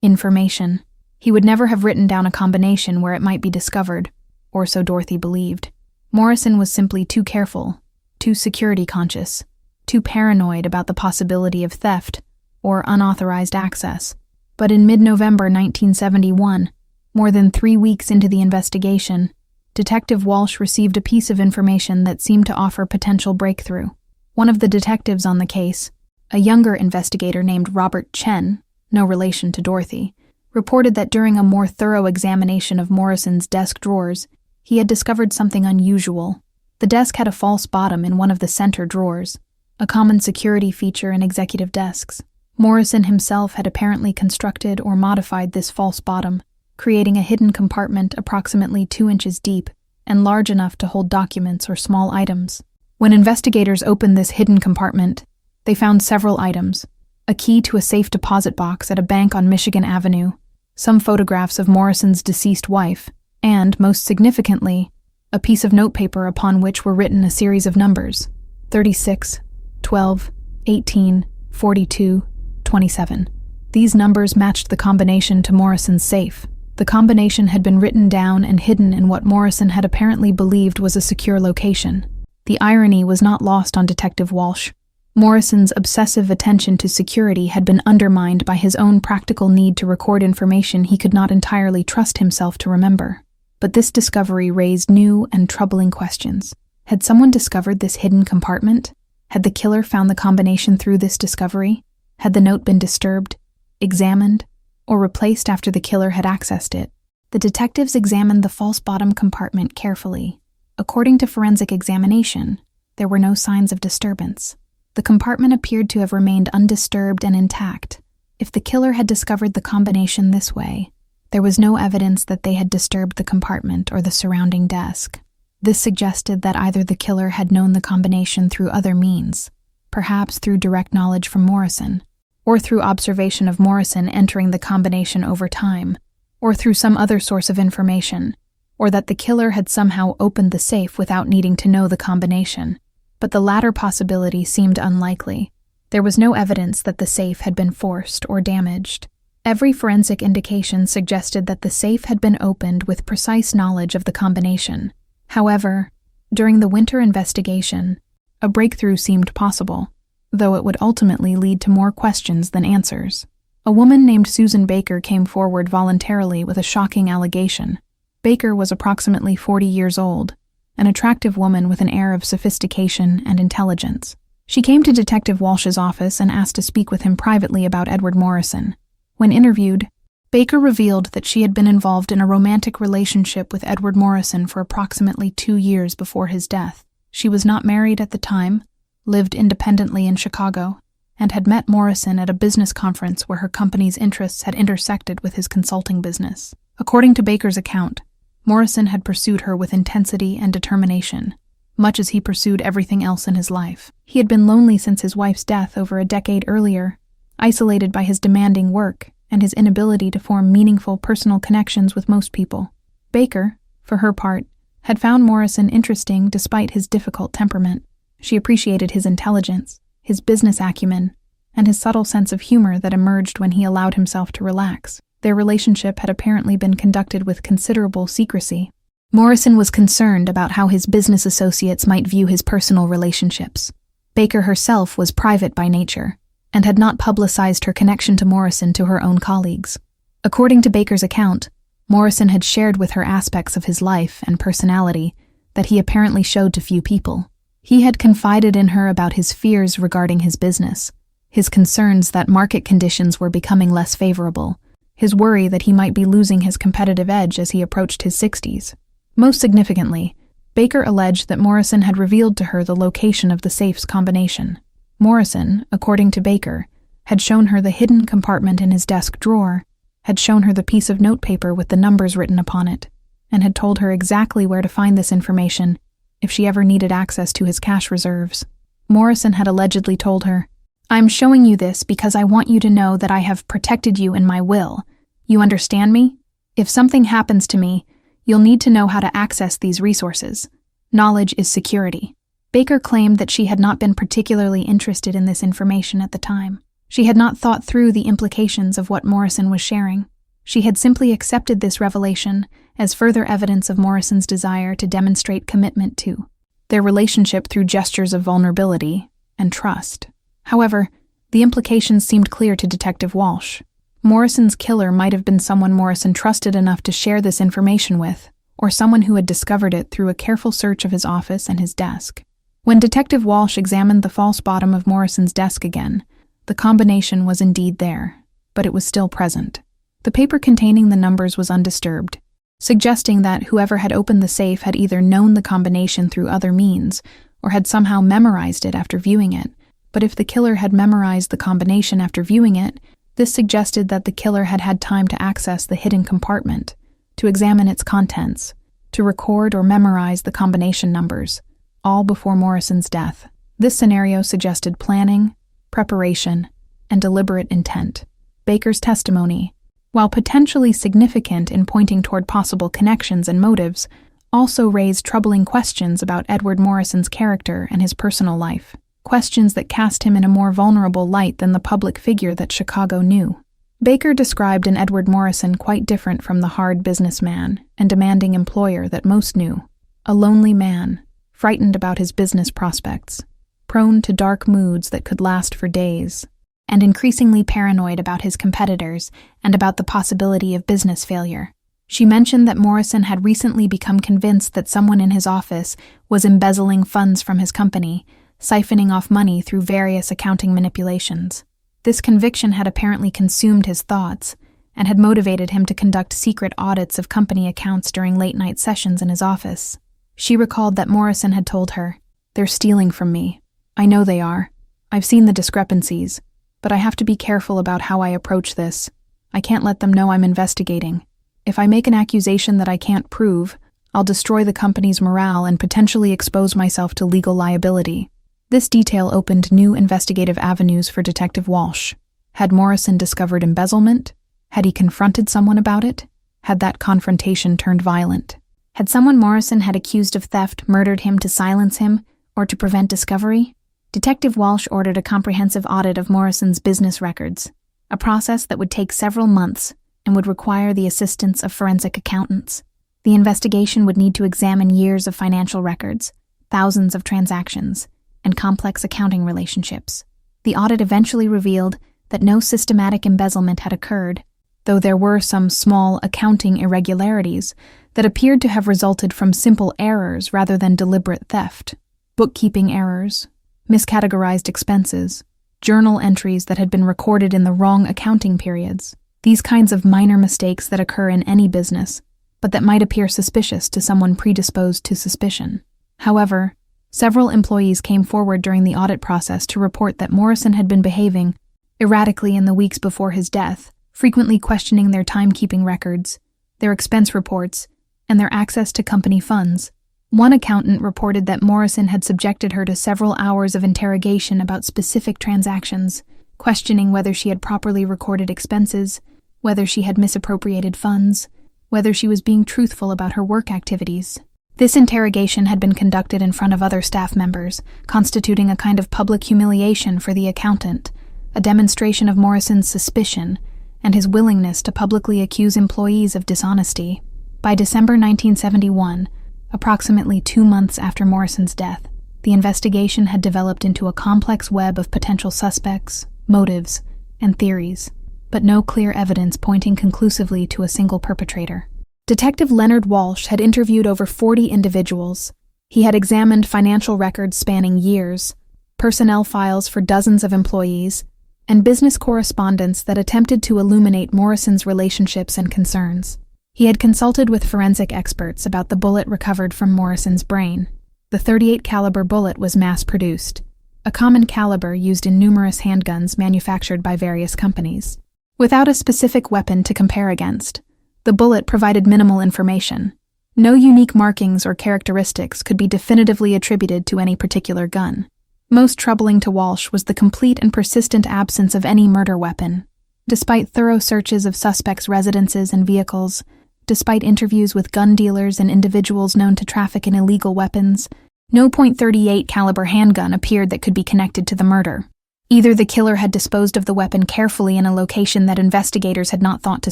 information. He would never have written down a combination where it might be discovered, or so Dorothy believed. Morrison was simply too careful, too security conscious, too paranoid about the possibility of theft or unauthorized access. But in mid-November 1971, more than 3 weeks into the investigation, Detective Walsh received a piece of information that seemed to offer potential breakthrough. One of the detectives on the case, a younger investigator named Robert Chen, no relation to Dorothy, reported that during a more thorough examination of Morrison's desk drawers, he had discovered something unusual. The desk had a false bottom in one of the center drawers, a common security feature in executive desks. Morrison himself had apparently constructed or modified this false bottom, creating a hidden compartment approximately 2 inches deep and large enough to hold documents or small items. When investigators opened this hidden compartment, they found several items: a key to a safe deposit box at a bank on Michigan Avenue, some photographs of Morrison's deceased wife, and, most significantly, a piece of notepaper upon which were written a series of numbers: 36, 12, 18, 42, 27. These numbers matched the combination to Morrison's safe. The combination had been written down and hidden in what Morrison had apparently believed was a secure location. The irony was not lost on Detective Walsh. Morrison's obsessive attention to security had been undermined by his own practical need to record information he could not entirely trust himself to remember. But this discovery raised new and troubling questions. Had someone discovered this hidden compartment? Had the killer found the combination through this discovery? Had the note been disturbed, examined, or replaced after the killer had accessed it? The detectives examined the false bottom compartment carefully. According to forensic examination, there were no signs of disturbance. The compartment appeared to have remained undisturbed and intact. If the killer had discovered the combination this way, there was no evidence that they had disturbed the compartment or the surrounding desk. This suggested that either the killer had known the combination through other means, perhaps through direct knowledge from Morrison, or through observation of Morrison entering the combination over time, or through some other source of information, or that the killer had somehow opened the safe without needing to know the combination. But the latter possibility seemed unlikely. There was no evidence that the safe had been forced or damaged. Every forensic indication suggested that the safe had been opened with precise knowledge of the combination. However, during the winter investigation, a breakthrough seemed possible, though it would ultimately lead to more questions than answers. A woman named Susan Baker came forward voluntarily with a shocking allegation. Baker was approximately 40 years old, an attractive woman with an air of sophistication and intelligence. She came to Detective Walsh's office and asked to speak with him privately about Edward Morrison. When interviewed, Baker revealed that she had been involved in a romantic relationship with Edward Morrison for approximately 2 years before his death. She was not married at the time, lived independently in Chicago, and had met Morrison at a business conference where her company's interests had intersected with his consulting business. According to Baker's account, Morrison had pursued her with intensity and determination, much as he pursued everything else in his life. He had been lonely since his wife's death over a decade earlier, isolated by his demanding work and his inability to form meaningful personal connections with most people. Baker, for her part, had found Morrison interesting despite his difficult temperament. She appreciated his intelligence, his business acumen, and his subtle sense of humor that emerged when he allowed himself to relax. Their relationship had apparently been conducted with considerable secrecy. Morrison was concerned about how his business associates might view his personal relationships. Baker herself was private by nature, and had not publicized her connection to Morrison to her own colleagues. According to Baker's account, Morrison had shared with her aspects of his life and personality that he apparently showed to few people. He had confided in her about his fears regarding his business, his concerns that market conditions were becoming less favorable, his worry that he might be losing his competitive edge as he approached his 60s. Most significantly, Baker alleged that Morrison had revealed to her the location of the safe's combination. Morrison, according to Baker, had shown her the hidden compartment in his desk drawer, had shown her the piece of notepaper with the numbers written upon it, and had told her exactly where to find this information if she ever needed access to his cash reserves. Morrison had allegedly told her, "I'm showing you this because I want you to know that I have protected you in my will. You understand me? If something happens to me, you'll need to know how to access these resources. Knowledge is security." Baker claimed that she had not been particularly interested in this information at the time. She had not thought through the implications of what Morrison was sharing. She had simply accepted this revelation as further evidence of Morrison's desire to demonstrate commitment to their relationship through gestures of vulnerability and trust. However, the implications seemed clear to Detective Walsh. Morrison's killer might have been someone Morrison trusted enough to share this information with, or someone who had discovered it through a careful search of his office and his desk. When Detective Walsh examined the false bottom of Morrison's desk again, the combination was indeed there, but it was still present. The paper containing the numbers was undisturbed, suggesting that whoever had opened the safe had either known the combination through other means or had somehow memorized it after viewing it. But if the killer had memorized the combination after viewing it, this suggested that the killer had had time to access the hidden compartment, to examine its contents, to record or memorize the combination numbers, all before Morrison's death. This scenario suggested planning, preparation, and deliberate intent. Baker's testimony, while potentially significant in pointing toward possible connections and motives, also raised troubling questions about Edward Morrison's character and his personal life, questions that cast him in a more vulnerable light than the public figure that Chicago knew. Baker described an Edward Morrison quite different from the hard businessman and demanding employer that most knew. A lonely man, frightened about his business prospects, prone to dark moods that could last for days, and increasingly paranoid about his competitors and about the possibility of business failure. She mentioned that Morrison had recently become convinced that someone in his office was embezzling funds from his company, siphoning off money through various accounting manipulations. This conviction had apparently consumed his thoughts and had motivated him to conduct secret audits of company accounts during late-night sessions in his office. She recalled that Morrison had told her, "They're stealing from me. I know they are. I've seen the discrepancies, but I have to be careful about how I approach this. I can't let them know I'm investigating. If I make an accusation that I can't prove, I'll destroy the company's morale and potentially expose myself to legal liability." This detail opened new investigative avenues for Detective Walsh. Had Morrison discovered embezzlement? Had he confronted someone about it? Had that confrontation turned violent? Had someone Morrison had accused of theft murdered him to silence him or to prevent discovery? Detective Walsh ordered a comprehensive audit of Morrison's business records, a process that would take several months and would require the assistance of forensic accountants. The investigation would need to examine years of financial records, thousands of transactions, and complex accounting relationships. The audit eventually revealed that no systematic embezzlement had occurred, though there were some small accounting irregularities that appeared to have resulted from simple errors rather than deliberate theft. Bookkeeping errors, miscategorized expenses, journal entries that had been recorded in the wrong accounting periods. These kinds of minor mistakes that occur in any business, but that might appear suspicious to someone predisposed to suspicion. However, several employees came forward during the audit process to report that Morrison had been behaving erratically in the weeks before his death, frequently questioning their timekeeping records, their expense reports, and their access to company funds. One accountant reported that Morrison had subjected her to several hours of interrogation about specific transactions, questioning whether she had properly recorded expenses, whether she had misappropriated funds, whether she was being truthful about her work activities. This interrogation had been conducted in front of other staff members, constituting a kind of public humiliation for the accountant, a demonstration of Morrison's suspicion and his willingness to publicly accuse employees of dishonesty. By December 1971, approximately 2 months after Morrison's death, the investigation had developed into a complex web of potential suspects, motives, and theories, but no clear evidence pointing conclusively to a single perpetrator. Detective Leonard Walsh had interviewed over 40 individuals. He had examined financial records spanning years, personnel files for dozens of employees, and business correspondence that attempted to illuminate Morrison's relationships and concerns. He had consulted with forensic experts about the bullet recovered from Morrison's brain. The .38 caliber bullet was mass-produced, a common caliber used in numerous handguns manufactured by various companies. Without a specific weapon to compare against, the bullet provided minimal information. No unique markings or characteristics could be definitively attributed to any particular gun. Most troubling to Walsh was the complete and persistent absence of any murder weapon. Despite thorough searches of suspects' residences and vehicles, despite interviews with gun dealers and individuals known to traffic in illegal weapons, no .38 caliber handgun appeared that could be connected to the murder. Either the killer had disposed of the weapon carefully in a location that investigators had not thought to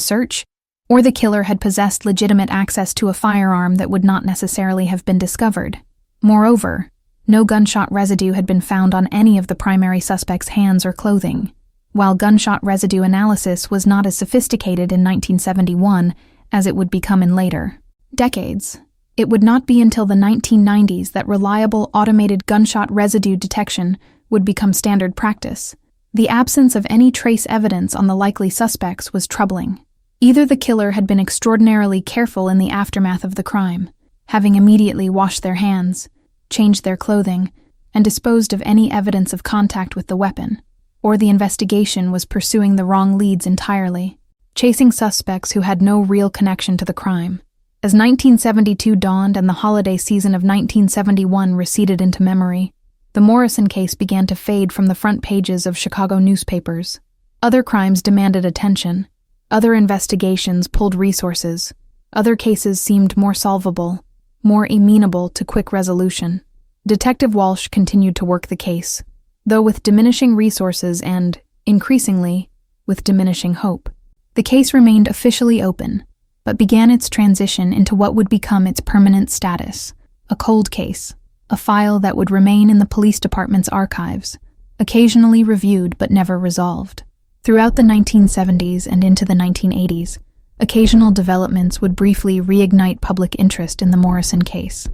search, or the killer had possessed legitimate access to a firearm that would not necessarily have been discovered. Moreover, no gunshot residue had been found on any of the primary suspect's hands or clothing. While gunshot residue analysis was not as sophisticated in 1971 as it would become in later decades, it would not be until the 1990s that reliable automated gunshot residue detection would become standard practice. The absence of any trace evidence on the likely suspects was troubling. Either the killer had been extraordinarily careful in the aftermath of the crime, having immediately washed their hands, changed their clothing, and disposed of any evidence of contact with the weapon, or the investigation was pursuing the wrong leads entirely, chasing suspects who had no real connection to the crime. As 1972 dawned and the holiday season of 1971 receded into memory, the Morrison case began to fade from the front pages of Chicago newspapers. Other crimes demanded attention. Other investigations pulled resources. Other cases seemed more solvable, more amenable to quick resolution. Detective Walsh continued to work the case, though with diminishing resources and, increasingly, with diminishing hope. The case remained officially open, but began its transition into what would become its permanent status, a cold case, a file that would remain in the police department's archives, occasionally reviewed but never resolved. Throughout the 1970s and into the 1980s, occasional developments would briefly reignite public interest in the Morrison case.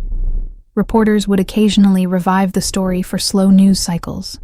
Reporters would occasionally revive the story for slow news cycles.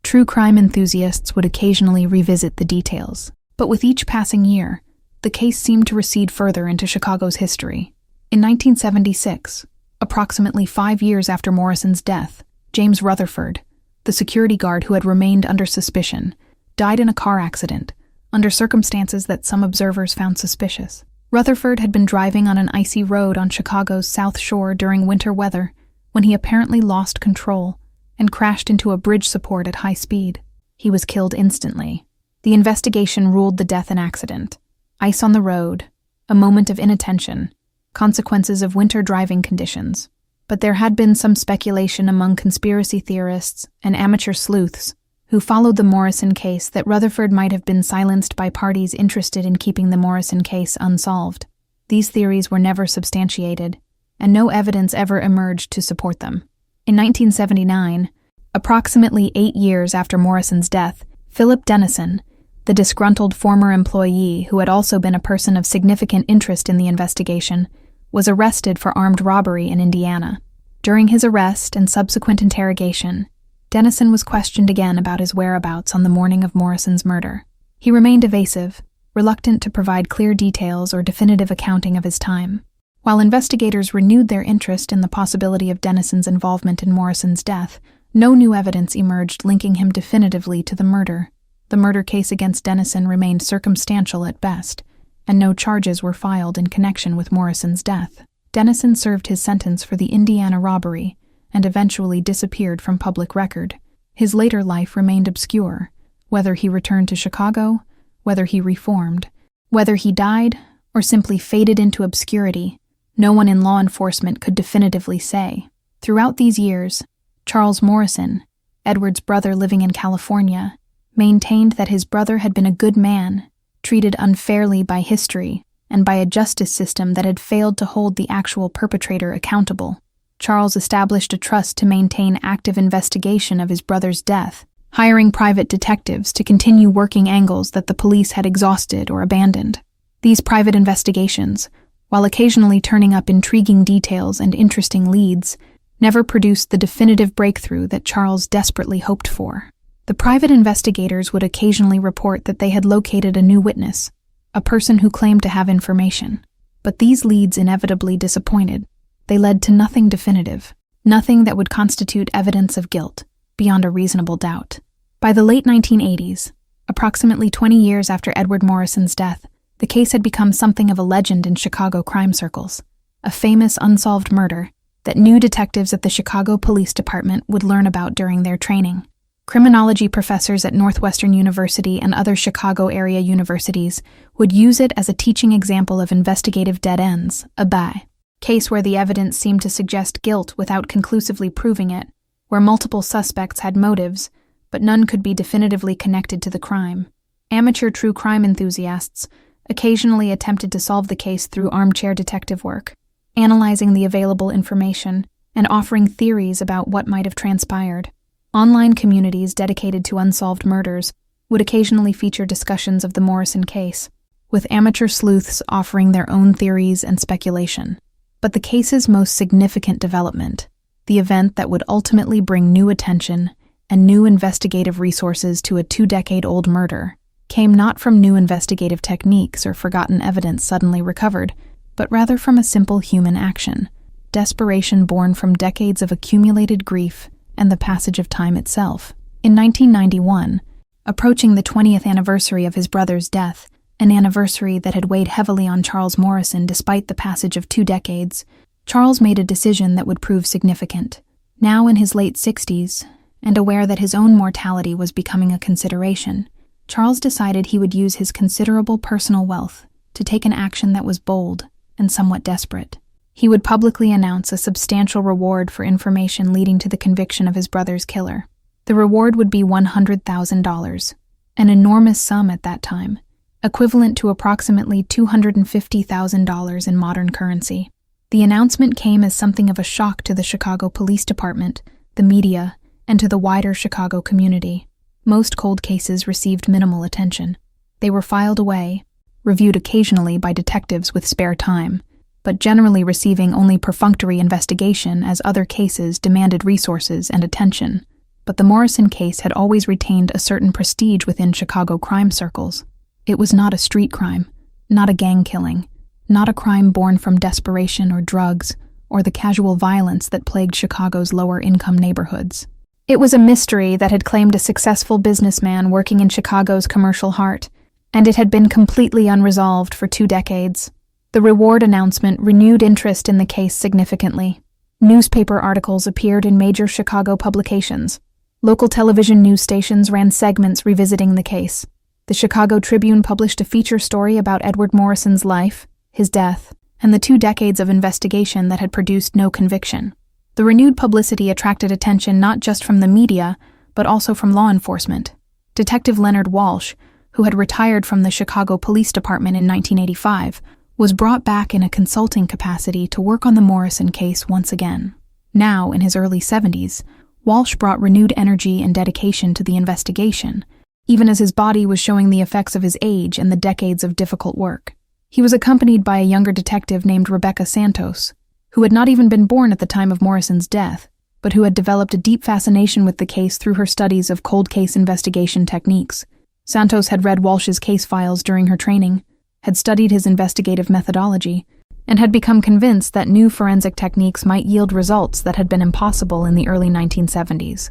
True crime enthusiasts would occasionally revisit the details. But with each passing year, the case seemed to recede further into Chicago's history. In 1976, approximately 5 years after Morrison's death, James Rutherford, the security guard who had remained under suspicion, died in a car accident, under circumstances that some observers found suspicious. Rutherford had been driving on an icy road on Chicago's South Shore during winter weather when he apparently lost control and crashed into a bridge support at high speed. He was killed instantly. The investigation ruled the death an accident. Ice on the road, a moment of inattention, consequences of winter driving conditions. But there had been some speculation among conspiracy theorists and amateur sleuths who followed the Morrison case that Rutherford might have been silenced by parties interested in keeping the Morrison case unsolved. These theories were never substantiated, and no evidence ever emerged to support them. In 1979, approximately 8 years after Morrison's death, Philip Dennison, the disgruntled former employee who had also been a person of significant interest in the investigation, was arrested for armed robbery in Indiana. During his arrest and subsequent interrogation, Dennison was questioned again about his whereabouts on the morning of Morrison's murder. He remained evasive, reluctant to provide clear details or definitive accounting of his time. While investigators renewed their interest in the possibility of Dennison's involvement in Morrison's death, no new evidence emerged linking him definitively to the murder. The murder case against Dennison remained circumstantial at best, and no charges were filed in connection with Morrison's death. Dennison served his sentence for the Indiana robbery and eventually disappeared from public record. His later life remained obscure, whether he returned to Chicago, whether he reformed, whether he died, or simply faded into obscurity. No one in law enforcement could definitively say. Throughout these years, Charles Morrison, Edward's brother living in California, maintained that his brother had been a good man, treated unfairly by history and by a justice system that had failed to hold the actual perpetrator accountable. Charles established a trust to maintain active investigation of his brother's death, hiring private detectives to continue working angles that the police had exhausted or abandoned. These private investigations, while occasionally turning up intriguing details and interesting leads, never produced the definitive breakthrough that Charles desperately hoped for. The private investigators would occasionally report that they had located a new witness, a person who claimed to have information. But these leads inevitably disappointed. They led to nothing definitive, nothing that would constitute evidence of guilt, beyond a reasonable doubt. By the late 1980s, approximately 20 years after Edward Morrison's death, the case had become something of a legend in Chicago crime circles, a famous unsolved murder that new detectives at the Chicago Police Department would learn about during their training. Criminology professors at Northwestern University and other Chicago area universities would use it as a teaching example of investigative dead ends, a case where the evidence seemed to suggest guilt without conclusively proving it, where multiple suspects had motives, but none could be definitively connected to the crime. Amateur true crime enthusiasts occasionally attempted to solve the case through armchair detective work, analyzing the available information and offering theories about what might have transpired. Online communities dedicated to unsolved murders would occasionally feature discussions of the Morrison case, with amateur sleuths offering their own theories and speculation. But the case's most significant development, the event that would ultimately bring new attention and new investigative resources to a 2-decade-old murder, came not from new investigative techniques or forgotten evidence suddenly recovered, but rather from a simple human action, desperation born from decades of accumulated grief and the passage of time itself. In 1991, approaching the 20th anniversary of his brother's death, an anniversary that had weighed heavily on Charles Morrison despite the passage of 2 decades, Charles made a decision that would prove significant. Now in his late 60s, and aware that his own mortality was becoming a consideration, Charles decided he would use his considerable personal wealth to take an action that was bold and somewhat desperate. He would publicly announce a substantial reward for information leading to the conviction of his brother's killer. The reward would be $100,000, an enormous sum at that time, equivalent to approximately $250,000 in modern currency. The announcement came as something of a shock to the Chicago Police Department, the media, and to the wider Chicago community. Most cold cases received minimal attention. They were filed away, reviewed occasionally by detectives with spare time, but generally receiving only perfunctory investigation as other cases demanded resources and attention. But the Morrison case had always retained a certain prestige within Chicago crime circles. It was not a street crime, not a gang killing, not a crime born from desperation or drugs, or the casual violence that plagued Chicago's lower-income neighborhoods. It was a mystery that had claimed a successful businessman working in Chicago's commercial heart, and it had been completely unresolved for 2 decades. The reward announcement renewed interest in the case significantly. Newspaper articles appeared in major Chicago publications. Local television news stations ran segments revisiting the case. The Chicago Tribune published a feature story about Edward Morrison's life, his death, and the 2 decades of investigation that had produced no conviction. The renewed publicity attracted attention not just from the media, but also from law enforcement. Detective Leonard Walsh, who had retired from the Chicago Police Department in 1985, was brought back in a consulting capacity to work on the Morrison case once again. Now, in his early 70s, Walsh brought renewed energy and dedication to the investigation, even as his body was showing the effects of his age and the decades of difficult work. He was accompanied by a younger detective named Rebecca Santos, who had not even been born at the time of Morrison's death, but who had developed a deep fascination with the case through her studies of cold case investigation techniques. Santos had read Walsh's case files during her training, had studied his investigative methodology, and had become convinced that new forensic techniques might yield results that had been impossible in the early 1970s.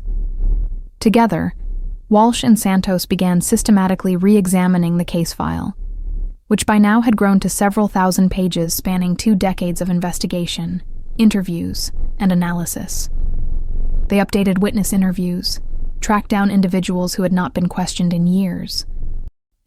Together, Walsh and Santos began systematically re-examining the case file, which by now had grown to several thousand pages spanning 2 decades of investigation, interviews, and analysis. They updated witness interviews, tracked down individuals who had not been questioned in years,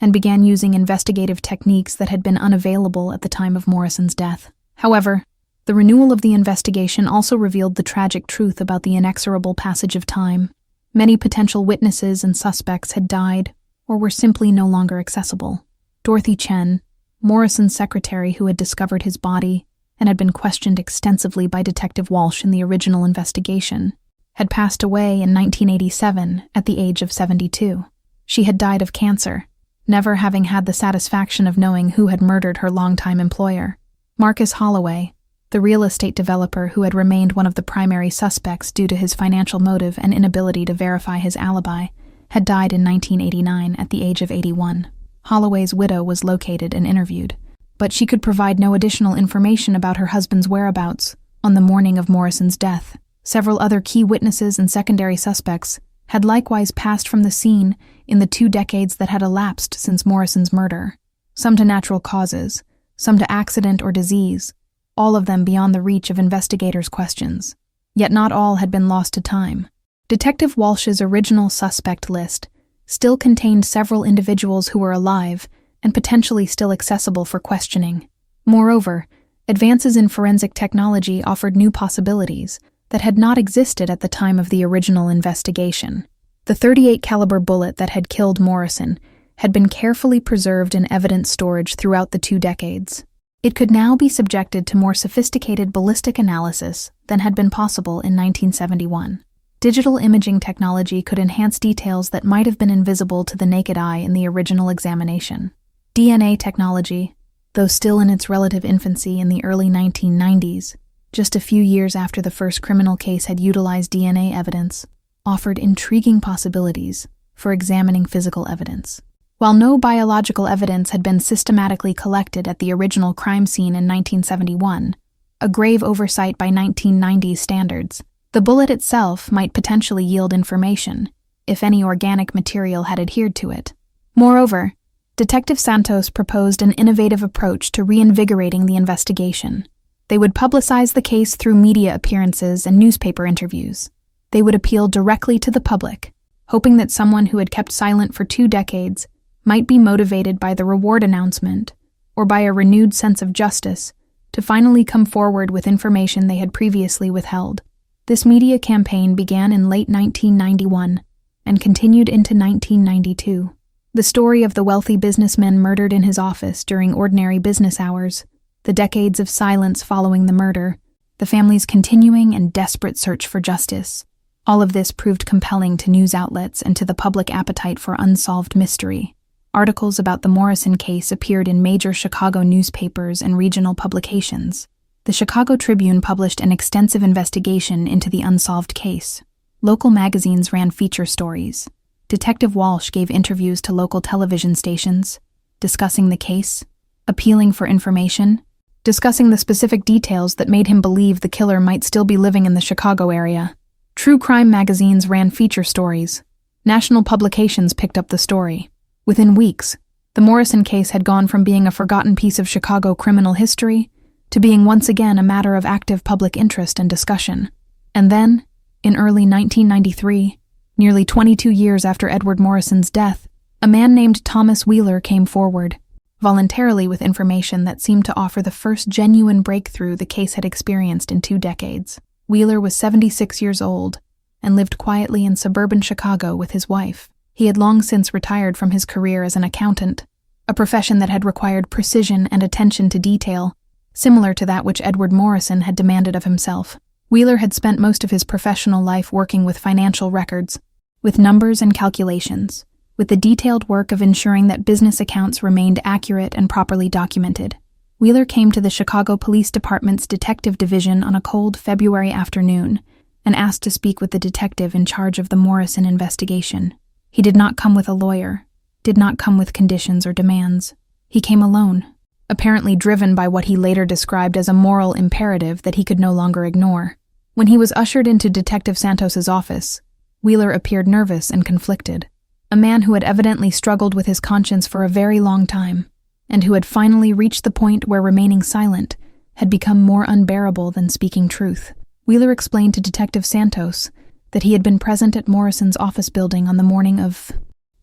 and began using investigative techniques that had been unavailable at the time of Morrison's death. However, the renewal of the investigation also revealed the tragic truth about the inexorable passage of time. Many potential witnesses and suspects had died or were simply no longer accessible. Dorothy Chen, Morrison's secretary who had discovered his body and had been questioned extensively by Detective Walsh in the original investigation, had passed away in 1987 at the age of 72. She had died of cancer, never having had the satisfaction of knowing who had murdered her longtime employer. Marcus Holloway, the real estate developer who had remained one of the primary suspects due to his financial motive and inability to verify his alibi, had died in 1989 at the age of 81. Holloway's widow was located and interviewed, but she could provide no additional information about her husband's whereabouts on the morning of Morrison's death. Several other key witnesses and secondary suspects had likewise passed from the scene in the 2 decades that had elapsed since Morrison's murder, some to natural causes, some to accident or disease, all of them beyond the reach of investigators' questions. Yet not all had been lost to time. Detective Walsh's original suspect list still contained several individuals who were alive and potentially still accessible for questioning. Moreover, advances in forensic technology offered new possibilities that had not existed at the time of the original investigation. The .38 caliber bullet that had killed Morrison had been carefully preserved in evidence storage throughout the 2 decades. It could now be subjected to more sophisticated ballistic analysis than had been possible in 1971. Digital imaging technology could enhance details that might have been invisible to the naked eye in the original examination. DNA technology, though still in its relative infancy in the early 1990s, just a few years after the first criminal case had utilized DNA evidence, offered intriguing possibilities for examining physical evidence. While no biological evidence had been systematically collected at the original crime scene in 1971, a grave oversight by 1990s standards, the bullet itself might potentially yield information, if any organic material had adhered to it. Moreover, Detective Santos proposed an innovative approach to reinvigorating the investigation. They would publicize the case through media appearances and newspaper interviews. They would appeal directly to the public, hoping that someone who had kept silent for 2 decades might be motivated by the reward announcement or by a renewed sense of justice to finally come forward with information they had previously withheld. This media campaign began in late 1991 and continued into 1992. The story of the wealthy businessman murdered in his office during ordinary business hours, the decades of silence following the murder, the family's continuing and desperate search for justice. All of this proved compelling to news outlets and to the public appetite for unsolved mystery. Articles about the Morrison case appeared in major Chicago newspapers and regional publications. The Chicago Tribune published an extensive investigation into the unsolved case. Local magazines ran feature stories. Detective Walsh gave interviews to local television stations, discussing the case, appealing for information, discussing the specific details that made him believe the killer might still be living in the Chicago area. True crime magazines ran feature stories. National publications picked up the story. Within weeks, the Morrison case had gone from being a forgotten piece of Chicago criminal history to being once again a matter of active public interest and discussion. And then, in early 1993, nearly 22 years after Edward Morrison's death, a man named Thomas Wheeler came forward, voluntarily with information that seemed to offer the first genuine breakthrough the case had experienced in 2 decades. Wheeler was 76 years old and lived quietly in suburban Chicago with his wife. He had long since retired from his career as an accountant, a profession that had required precision and attention to detail, similar to that which Edward Morrison had demanded of himself. Wheeler had spent most of his professional life working with financial records, with numbers and calculations, with the detailed work of ensuring that business accounts remained accurate and properly documented. Wheeler came to the Chicago Police Department's Detective Division on a cold February afternoon and asked to speak with the detective in charge of the Morrison investigation. He did not come with a lawyer, did not come with conditions or demands. He came alone, apparently driven by what he later described as a moral imperative that he could no longer ignore. When he was ushered into Detective Santos's office, Wheeler appeared nervous and conflicted, a man who had evidently struggled with his conscience for a very long time, and who had finally reached the point where remaining silent had become more unbearable than speaking truth. Wheeler explained to Detective Santos that he had been present at Morrison's office building on the morning of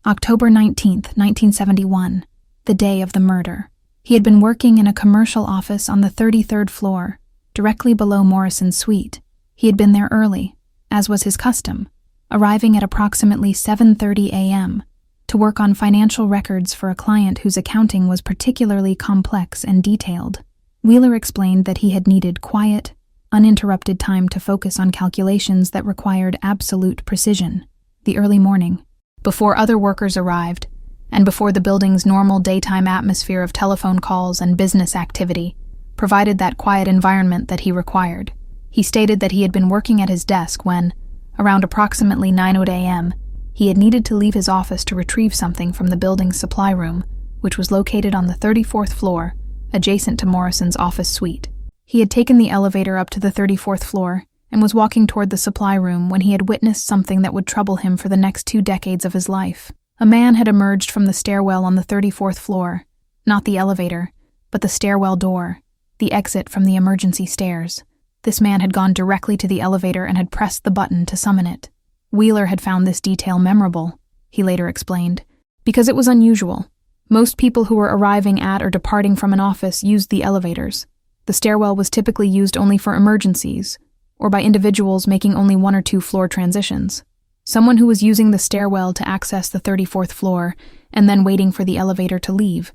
October 19, 1971, the day of the murder. He had been working in a commercial office on the 33rd floor, directly below Morrison's suite. He had been there early, as was his custom, arriving at approximately 7:30 a.m. to work on financial records for a client whose accounting was particularly complex and detailed. Wheeler explained that he had needed quiet, uninterrupted time to focus on calculations that required absolute precision. The early morning, before other workers arrived, and before the building's normal daytime atmosphere of telephone calls and business activity, provided that quiet environment that he required. He stated that he had been working at his desk when, around approximately 9:00 a.m., He had needed to leave his office to retrieve something from the building's supply room, which was located on the 34th floor, adjacent to Morrison's office suite. He had taken the elevator up to the 34th floor and was walking toward the supply room when he had witnessed something that would trouble him for the next 2 decades of his life. A man had emerged from the stairwell on the 34th floor, not the elevator, but the stairwell door, the exit from the emergency stairs. This man had gone directly to the elevator and had pressed the button to summon it. Wheeler had found this detail memorable, he later explained, because it was unusual. Most people who were arriving at or departing from an office used the elevators. The stairwell was typically used only for emergencies, or by individuals making only 1 or 2 floor transitions. Someone who was using the stairwell to access the 34th floor and then waiting for the elevator to leave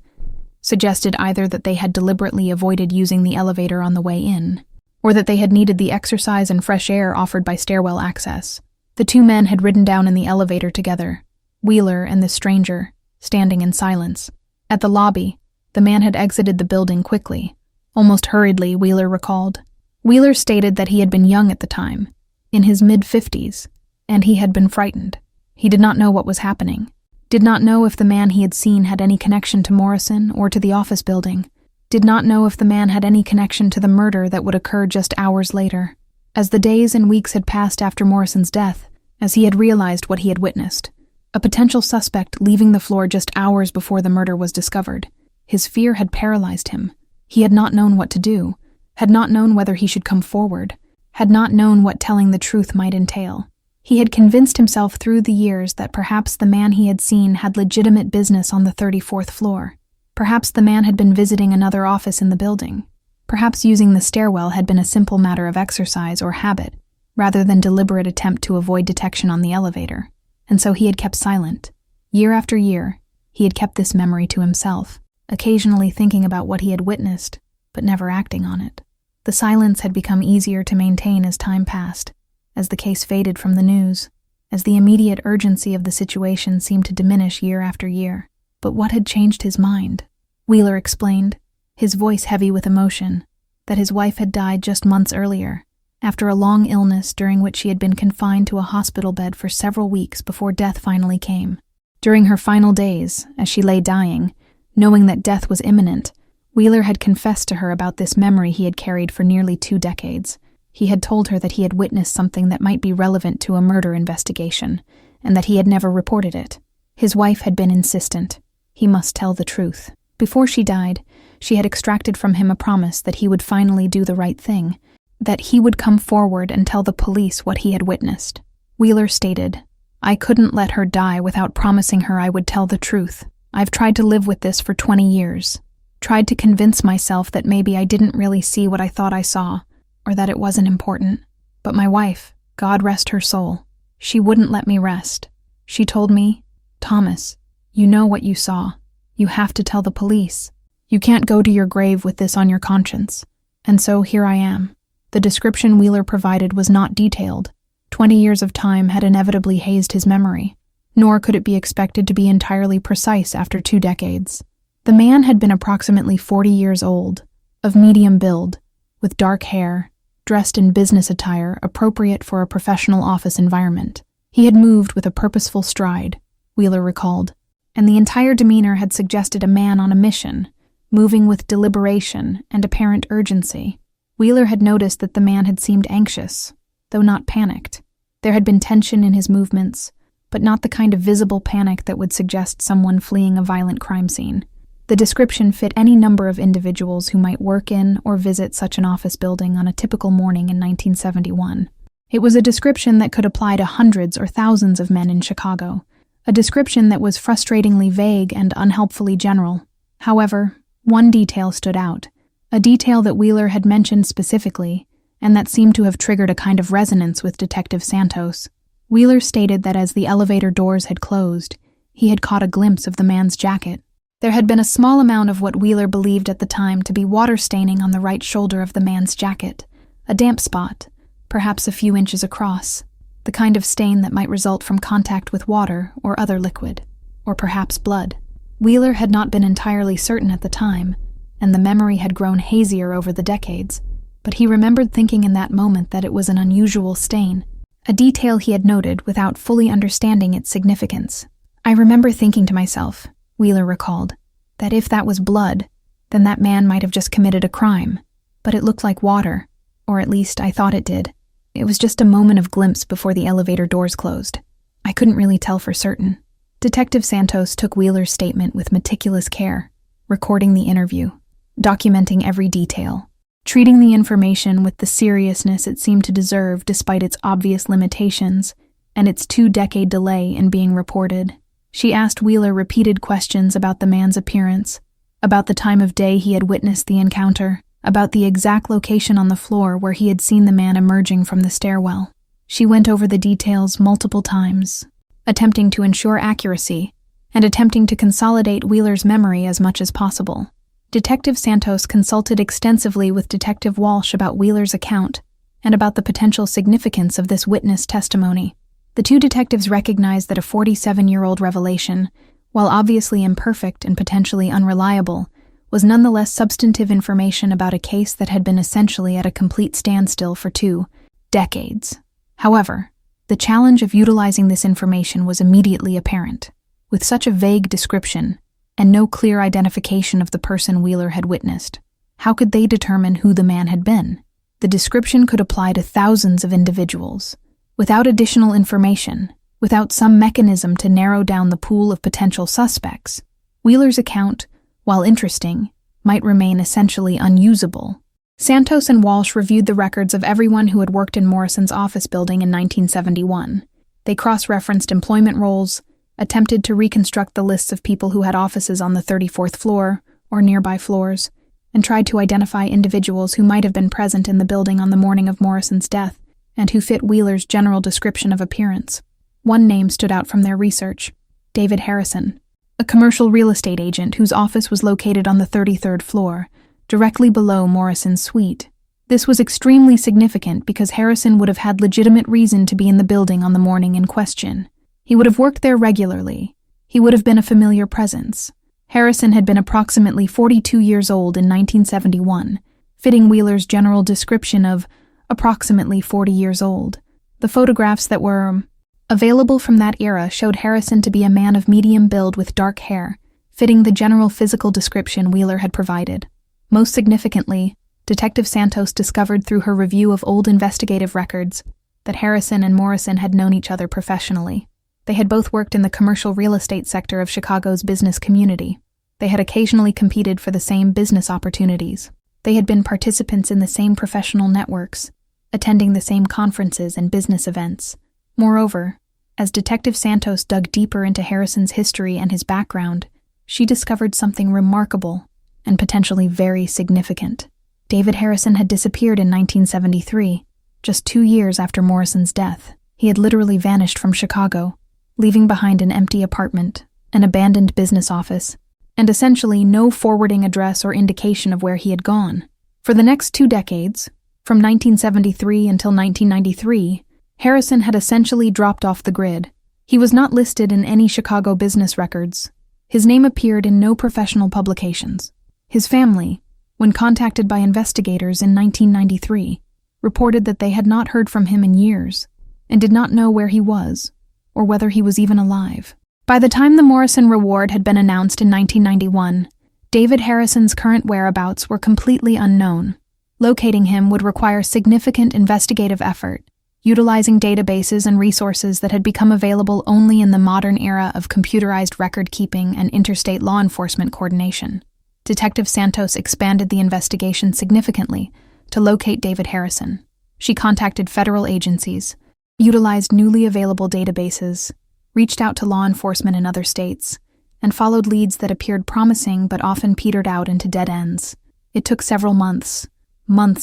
suggested either that they had deliberately avoided using the elevator on the way in, or that they had needed the exercise and fresh air offered by stairwell access. The 2 men had ridden down in the elevator together, Wheeler and this stranger, standing in silence. At the lobby, the man had exited the building quickly, almost hurriedly, Wheeler recalled. Wheeler stated that he had been young at the time, in his mid-50s, and he had been frightened. He did not know what was happening, did not know if the man he had seen had any connection to Morrison or to the office building, did not know if the man had any connection to the murder that would occur just hours later. As the days and weeks had passed after Morrison's death, as he had realized what he had witnessed, a potential suspect leaving the floor just hours before the murder was discovered, his fear had paralyzed him. He had not known what to do, had not known whether he should come forward, had not known what telling the truth might entail. He had convinced himself through the years that perhaps the man he had seen had legitimate business on the 34th floor. Perhaps the man had been visiting another office in the building. Perhaps using the stairwell had been a simple matter of exercise or habit, rather than deliberate attempt to avoid detection on the elevator. And so he had kept silent. Year after year, he had kept this memory to himself, occasionally thinking about what he had witnessed, but never acting on it. The silence had become easier to maintain as time passed, as the case faded from the news, as the immediate urgency of the situation seemed to diminish year after year. But what had changed his mind? Wheeler explained, his voice heavy with emotion, that his wife had died just months earlier, after a long illness during which she had been confined to a hospital bed for several weeks before death finally came. During her final days, as she lay dying, knowing that death was imminent, Wheeler had confessed to her about this memory he had carried for nearly 2 decades. He had told her that he had witnessed something that might be relevant to a murder investigation, and that he had never reported it. His wife had been insistent. He must tell the truth. Before she died, she had extracted from him a promise that he would finally do the right thing, that he would come forward and tell the police what he had witnessed. Wheeler stated, "I couldn't let her die without promising her I would tell the truth. I've tried to live with this for 20 years. Tried to convince myself that maybe I didn't really see what I thought I saw, or that it wasn't important. But my wife, God rest her soul, she wouldn't let me rest. She told me, 'Thomas, you know what you saw. You have to tell the police. You can't go to your grave with this on your conscience.' And so here I am." The description Wheeler provided was not detailed. 20 years of time had inevitably hazed his memory, nor could it be expected to be entirely precise after 2 decades. The man had been approximately 40 years old, of medium build, with dark hair, dressed in business attire appropriate for a professional office environment. He had moved with a purposeful stride, Wheeler recalled, and the entire demeanor had suggested a man on a mission, moving with deliberation and apparent urgency. Wheeler had noticed that the man had seemed anxious, though not panicked. There had been tension in his movements, but not the kind of visible panic that would suggest someone fleeing a violent crime scene. The description fit any number of individuals who might work in or visit such an office building on a typical morning in 1971. It was a description that could apply to hundreds or thousands of men in Chicago, a description that was frustratingly vague and unhelpfully general. However, one detail stood out, a detail that Wheeler had mentioned specifically, and that seemed to have triggered a kind of resonance with Detective Santos. Wheeler stated that as the elevator doors had closed, he had caught a glimpse of the man's jacket. There had been a small amount of what Wheeler believed at the time to be water staining on the right shoulder of the man's jacket, a damp spot, perhaps a few inches across, the kind of stain that might result from contact with water or other liquid, or perhaps blood. Wheeler had not been entirely certain at the time, and the memory had grown hazier over the decades, but he remembered thinking in that moment that it was an unusual stain, a detail he had noted without fully understanding its significance. "I remember thinking to myself," Wheeler recalled, "that if that was blood, then that man might have just committed a crime. But it looked like water, or at least I thought it did. It was just a moment of glimpse before the elevator doors closed. I couldn't really tell for certain." Detective Santos took Wheeler's statement with meticulous care, recording the interview, documenting every detail, treating the information with the seriousness it seemed to deserve despite its obvious limitations and its 2-decade delay in being reported. She asked Wheeler repeated questions about the man's appearance, about the time of day he had witnessed the encounter, about the exact location on the floor where he had seen the man emerging from the stairwell. She went over the details multiple times, attempting to ensure accuracy and attempting to consolidate Wheeler's memory as much as possible. Detective Santos consulted extensively with Detective Walsh about Wheeler's account and about the potential significance of this witness testimony. The two detectives recognized that a 47-year-old revelation, while obviously imperfect and potentially unreliable, was nonetheless substantive information about a case that had been essentially at a complete standstill for 2 decades. However, the challenge of utilizing this information was immediately apparent. With such a vague description and no clear identification of the person Wheeler had witnessed, how could they determine who the man had been? The description could apply to thousands of individuals. Without additional information, without some mechanism to narrow down the pool of potential suspects, Wheeler's account, while interesting, might remain essentially unusable. Santos and Walsh reviewed the records of everyone who had worked in Morrison's office building in 1971. They cross-referenced employment roles, attempted to reconstruct the lists of people who had offices on the 34th floor or nearby floors, and tried to identify individuals who might have been present in the building on the morning of Morrison's death and who fit Wheeler's general description of appearance. One name stood out from their research: David Harrison, a commercial real estate agent whose office was located on the 33rd floor, directly below Morrison's suite. This was extremely significant because Harrison would have had legitimate reason to be in the building on the morning in question. He would have worked there regularly. He would have been a familiar presence. Harrison had been approximately 42 years old in 1971, fitting Wheeler's general description of approximately 40 years old. The photographs that were available from that era showed Harrison to be a man of medium build with dark hair, fitting the general physical description Wheeler had provided. Most significantly, Detective Santos discovered through her review of old investigative records that Harrison and Morrison had known each other professionally. They had both worked in the commercial real estate sector of Chicago's business community. They had occasionally competed for the same business opportunities. They had been participants in the same professional networks, attending the same conferences and business events. Moreover, as Detective Santos dug deeper into Harrison's history and his background, she discovered something remarkable and potentially very significant. David Harrison had disappeared in 1973, just 2 years after Morrison's death. He had literally vanished from Chicago, leaving behind an empty apartment, an abandoned business office, and essentially no forwarding address or indication of where he had gone. For the next 2 decades, from 1973 until 1993, Harrison had essentially dropped off the grid. He was not listed in any Chicago business records. His name appeared in no professional publications. His family, when contacted by investigators in 1993, reported that they had not heard from him in years and did not know where he was or whether he was even alive. By the time the Morrison reward had been announced in 1991, David Harrison's current whereabouts were completely unknown. Locating him would require significant investigative effort, utilizing databases and resources that had become available only in the modern era of computerized record-keeping and interstate law enforcement coordination. Detective Santos expanded the investigation significantly to locate David Harrison. She contacted federal agencies, utilized newly available databases, reached out to law enforcement in other states, and followed leads that appeared promising but often petered out into dead ends. It took several months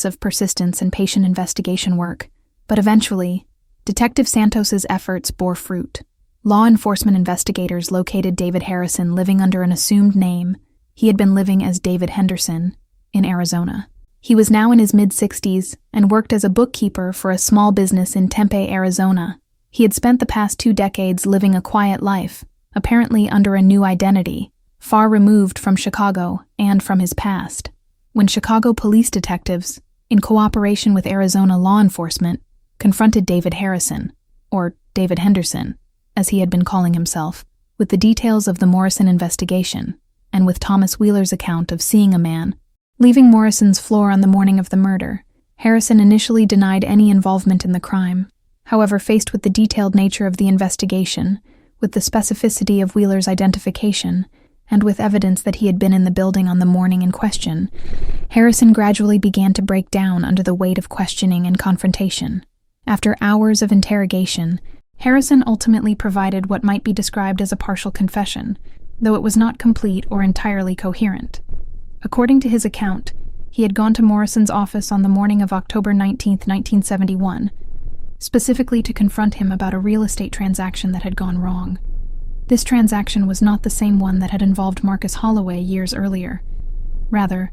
of persistence and patient investigation work, but eventually, Detective Santos's efforts bore fruit. Law enforcement investigators located David Harrison living under an assumed name. He had been living as David Henderson in Arizona. He was now in his mid-60s and worked as a bookkeeper for a small business in Tempe, Arizona. He had spent the past 2 decades living a quiet life, apparently under a new identity, far removed from Chicago and from his past. When Chicago police detectives, in cooperation with Arizona law enforcement, confronted David Harrison, or David Henderson, as he had been calling himself, with the details of the Morrison investigation, and with Thomas Wheeler's account of seeing a man leaving Morrison's floor on the morning of the murder. Harrison initially denied any involvement in the crime. However, faced with the detailed nature of the investigation, with the specificity of Wheeler's identification, and with evidence that he had been in the building on the morning in question, Harrison gradually began to break down under the weight of questioning and confrontation. After hours of interrogation, Harrison ultimately provided what might be described as a partial confession, though it was not complete or entirely coherent. According to his account, he had gone to Morrison's office on the morning of October 19, 1971, specifically to confront him about a real estate transaction that had gone wrong. This transaction was not the same one that had involved Marcus Holloway years earlier. Rather,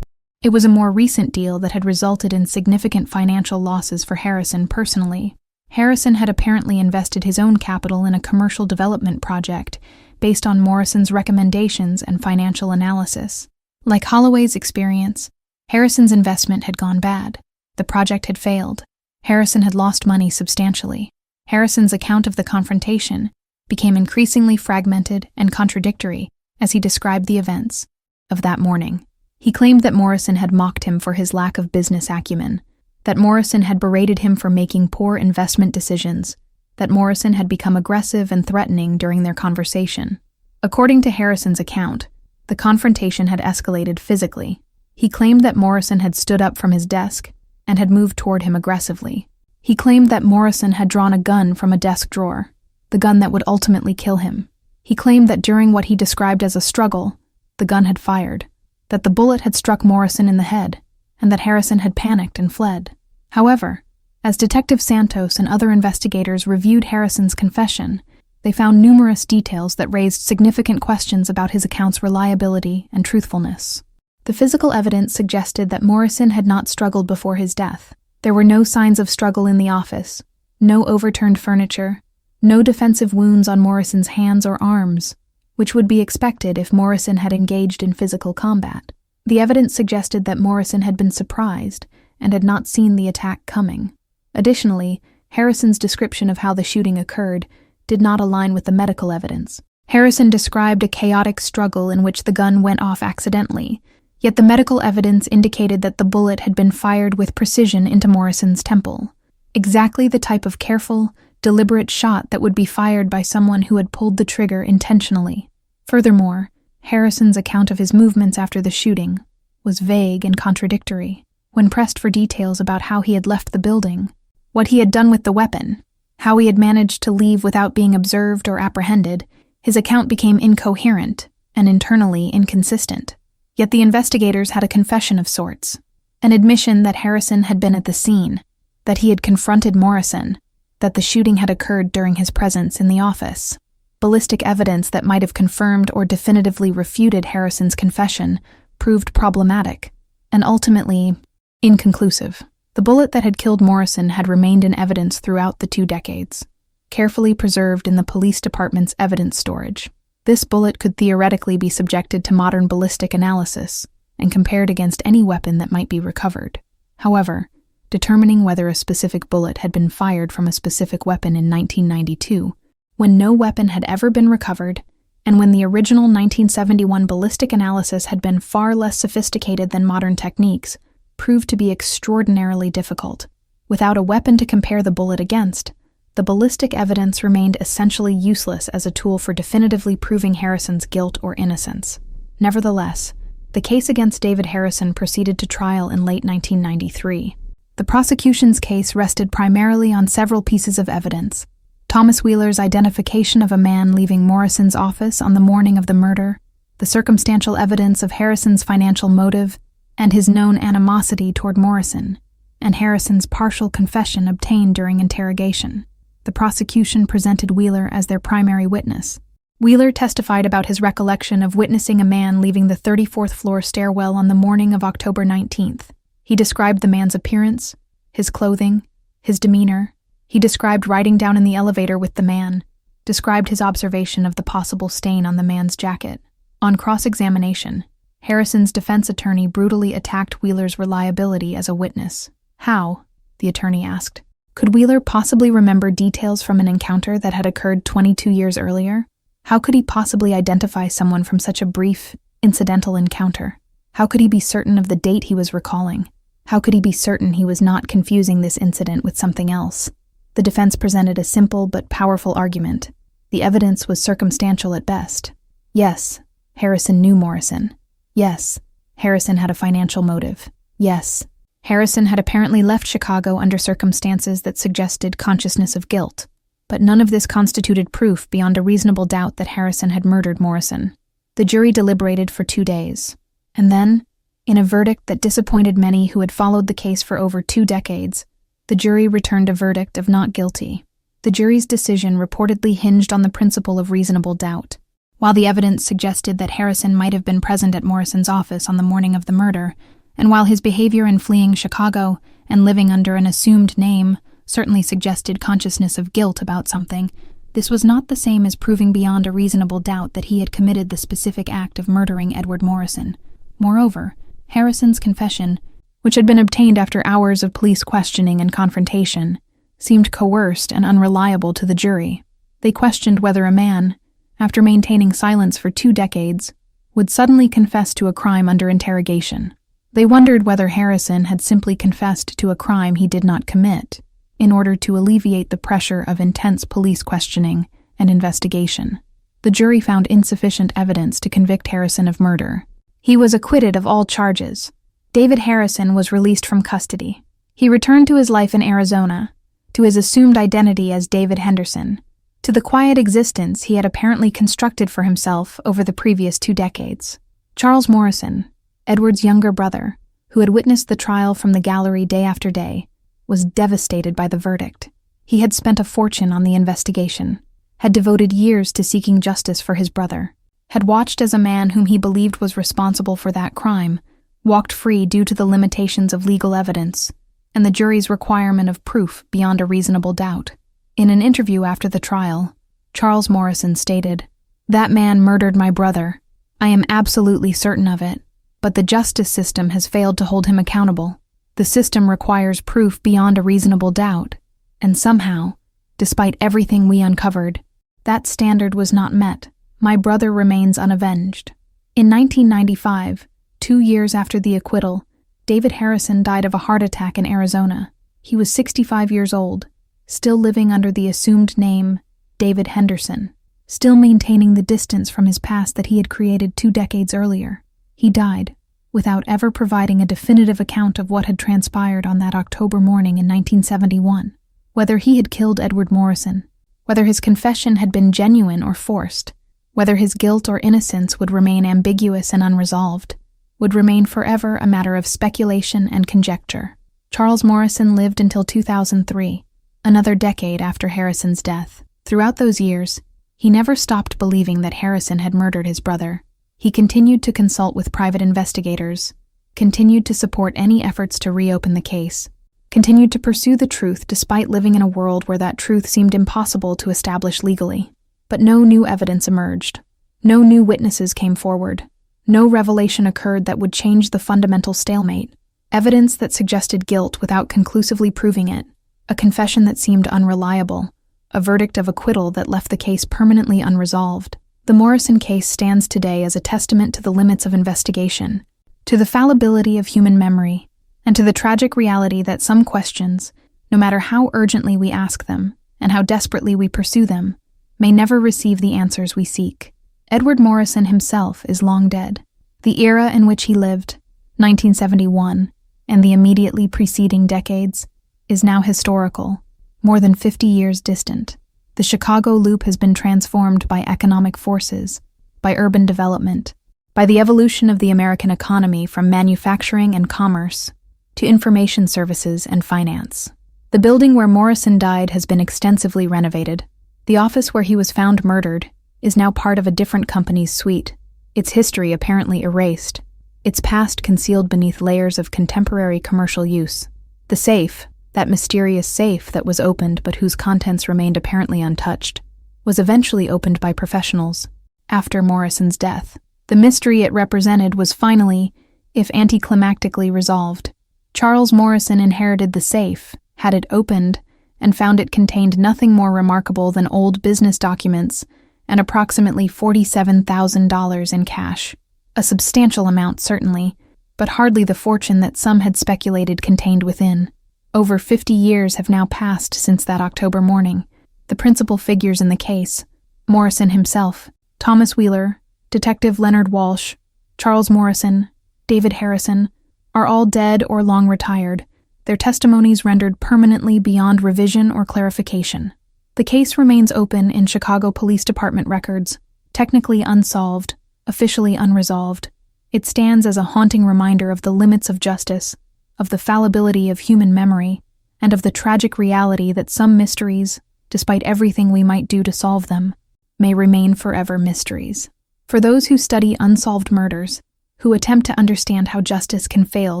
it was a more recent deal that had resulted in significant financial losses for Harrison personally. Harrison had apparently invested his own capital in a commercial development project based on Morrison's recommendations and financial analysis. Like Holloway's experience, Harrison's investment had gone bad. The project had failed. Harrison had lost money substantially. Harrison's account of the confrontation became increasingly fragmented and contradictory as he described the events of that morning. He claimed that Morrison had mocked him for his lack of business acumen, that Morrison had berated him for making poor investment decisions, that Morrison had become aggressive and threatening during their conversation. According to Harrison's account, the confrontation had escalated physically. He claimed that Morrison had stood up from his desk and had moved toward him aggressively. He claimed that Morrison had drawn a gun from a desk drawer, the gun that would ultimately kill him. He claimed that during what he described as a struggle, the gun had fired, that the bullet had struck Morrison in the head, and that Harrison had panicked and fled. However, as Detective Santos and other investigators reviewed Harrison's confession, they found numerous details that raised significant questions about his account's reliability and truthfulness. The physical evidence suggested that Morrison had not struggled before his death. There were no signs of struggle in the office, no overturned furniture, no defensive wounds on Morrison's hands or arms, which would be expected if Morrison had engaged in physical combat. The evidence suggested that Morrison had been surprised and had not seen the attack coming. Additionally, Harrison's description of how the shooting occurred did not align with the medical evidence. Harrison described a chaotic struggle in which the gun went off accidentally, yet the medical evidence indicated that the bullet had been fired with precision into Morrison's temple. Exactly the type of careful, deliberate shot that would be fired by someone who had pulled the trigger intentionally. Furthermore, Harrison's account of his movements after the shooting was vague and contradictory. When pressed for details about how he had left the building, what he had done with the weapon, how he had managed to leave without being observed or apprehended, his account became incoherent and internally inconsistent. Yet the investigators had a confession of sorts, an admission that Harrison had been at the scene, that he had confronted Morrison, that the shooting had occurred during his presence in the office. Ballistic evidence that might have confirmed or definitively refuted Harrison's confession proved problematic, and ultimately inconclusive. The bullet that had killed Morrison had remained in evidence throughout the 2 decades, carefully preserved in the police department's evidence storage. This bullet could theoretically be subjected to modern ballistic analysis and compared against any weapon that might be recovered. However, determining whether a specific bullet had been fired from a specific weapon in 1992, when no weapon had ever been recovered, and when the original 1971 ballistic analysis had been far less sophisticated than modern techniques, proved to be extraordinarily difficult. Without a weapon to compare the bullet against, the ballistic evidence remained essentially useless as a tool for definitively proving Harrison's guilt or innocence. Nevertheless, the case against David Harrison proceeded to trial in late 1993. The prosecution's case rested primarily on several pieces of evidence: Thomas Wheeler's identification of a man leaving Morrison's office on the morning of the murder, the circumstantial evidence of Harrison's financial motive, and his known animosity toward Morrison, and Harrison's partial confession obtained during interrogation. The prosecution presented Wheeler as their primary witness. Wheeler testified about his recollection of witnessing a man leaving the 34th floor stairwell on the morning of October 19th. He described the man's appearance, his clothing, his demeanor. He described riding down in the elevator with the man, described his observation of the possible stain on the man's jacket. On cross-examination, Harrison's defense attorney brutally attacked Wheeler's reliability as a witness. "How?" the attorney asked. Could Wheeler possibly remember details from an encounter that had occurred 22 years earlier? How could he possibly identify someone from such a brief, incidental encounter? How could he be certain of the date he was recalling? How could he be certain he was not confusing this incident with something else? The defense presented a simple but powerful argument. The evidence was circumstantial at best. Yes, Harrison knew Morrison. Yes, Harrison had a financial motive. Yes, Harrison had apparently left Chicago under circumstances that suggested consciousness of guilt, but none of this constituted proof beyond a reasonable doubt that Harrison had murdered Morrison. The jury deliberated for 2 days, and then, in a verdict that disappointed many who had followed the case for over 2 decades, the jury returned a verdict of not guilty. The jury's decision reportedly hinged on the principle of reasonable doubt. While the evidence suggested that Harrison might have been present at Morrison's office on the morning of the murder, and while his behavior in fleeing Chicago and living under an assumed name certainly suggested consciousness of guilt about something, this was not the same as proving beyond a reasonable doubt that he had committed the specific act of murdering Edward Morrison. Moreover, Harrison's confession, which had been obtained after hours of police questioning and confrontation, seemed coerced and unreliable to the jury. They questioned whether a man, after maintaining silence for 2 decades, would suddenly confess to a crime under interrogation. They wondered whether Harrison had simply confessed to a crime he did not commit, in order to alleviate the pressure of intense police questioning and investigation. The jury found insufficient evidence to convict Harrison of murder. He was acquitted of all charges. David Harrison was released from custody. He returned to his life in Arizona, to his assumed identity as David Henderson, to the quiet existence he had apparently constructed for himself over the previous 2 decades. Charles Morrison, Edward's younger brother, who had witnessed the trial from the gallery day after day, was devastated by the verdict. He had spent a fortune on the investigation, had devoted years to seeking justice for his brother, had watched as a man whom he believed was responsible for that crime walked free due to the limitations of legal evidence and the jury's requirement of proof beyond a reasonable doubt. In an interview after the trial, Charles Morrison stated, "That man murdered my brother. I am absolutely certain of it, but the justice system has failed to hold him accountable. The system requires proof beyond a reasonable doubt, and somehow, despite everything we uncovered, that standard was not met. My brother remains unavenged." In 1995, 2 years after the acquittal, David Harrison died of a heart attack in Arizona. He was 65 years old, still living under the assumed name David Henderson, still maintaining the distance from his past that he had created 2 decades earlier. He died without ever providing a definitive account of what had transpired on that October morning in 1971. Whether he had killed Edward Morrison, whether his confession had been genuine or forced, whether his guilt or innocence would remain ambiguous and unresolved, would remain forever a matter of speculation and conjecture. Charles Morrison lived until 2003, another decade after Harrison's death. Throughout those years, he never stopped believing that Harrison had murdered his brother. He continued to consult with private investigators, continued to support any efforts to reopen the case, continued to pursue the truth despite living in a world where that truth seemed impossible to establish legally. But no new evidence emerged. No new witnesses came forward. No revelation occurred that would change the fundamental stalemate. Evidence that suggested guilt without conclusively proving it. A confession that seemed unreliable. A verdict of acquittal that left the case permanently unresolved. The Morrison case stands today as a testament to the limits of investigation, to the fallibility of human memory, and to the tragic reality that some questions, no matter how urgently we ask them and how desperately we pursue them, may never receive the answers we seek. Edward Morrison himself is long dead. The era in which he lived, 1971, and the immediately preceding decades, is now historical, more than 50 years distant. The Chicago Loop has been transformed by economic forces, by urban development, by the evolution of the American economy from manufacturing and commerce to information services and finance. The building where Morrison died has been extensively renovated. The office where he was found murdered is now part of a different company's suite, its history apparently erased, its past concealed beneath layers of contemporary commercial use. The safe, that mysterious safe that was opened but whose contents remained apparently untouched, was eventually opened by professionals after Morrison's death. The mystery it represented was finally, if anticlimactically, resolved. Charles Morrison inherited the safe, had it opened, and found it contained nothing more remarkable than old business documents and approximately $47,000 in cash. A substantial amount, certainly, but hardly the fortune that some had speculated contained within. Over 50 years have now passed since that October morning. The principal figures in the case, Morrison himself, Thomas Wheeler, Detective Leonard Walsh, Charles Morrison, David Harrison, are all dead or long retired, their testimonies rendered permanently beyond revision or clarification. The case remains open in Chicago Police Department records, technically unsolved, officially unresolved. It stands as a haunting reminder of the limits of justice, of the fallibility of human memory, and of the tragic reality that some mysteries, despite everything we might do to solve them, may remain forever mysteries. For those who study unsolved murders, who attempt to understand how justice can fail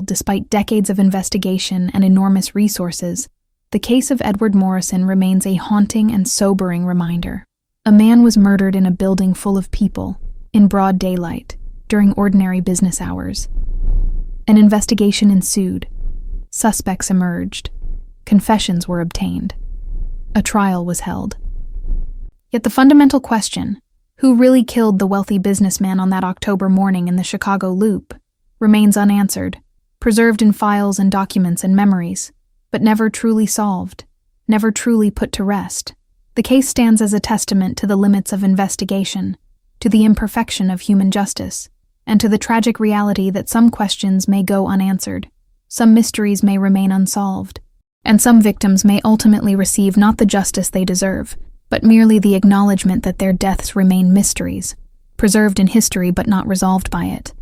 despite decades of investigation and enormous resources, the case of Edward Morrison remains a haunting and sobering reminder. A man was murdered in a building full of people, in broad daylight, during ordinary business hours. An investigation ensued. Suspects emerged. Confessions were obtained. A trial was held. Yet the fundamental question, who really killed the wealthy businessman on that October morning in the Chicago Loop, remains unanswered, preserved in files and documents and memories, but never truly solved, never truly put to rest. The case stands as a testament to the limits of investigation, to the imperfection of human justice, and to the tragic reality that some questions may go unanswered, some mysteries may remain unsolved, and some victims may ultimately receive not the justice they deserve, but merely the acknowledgement that their deaths remain mysteries, preserved in history but not resolved by it.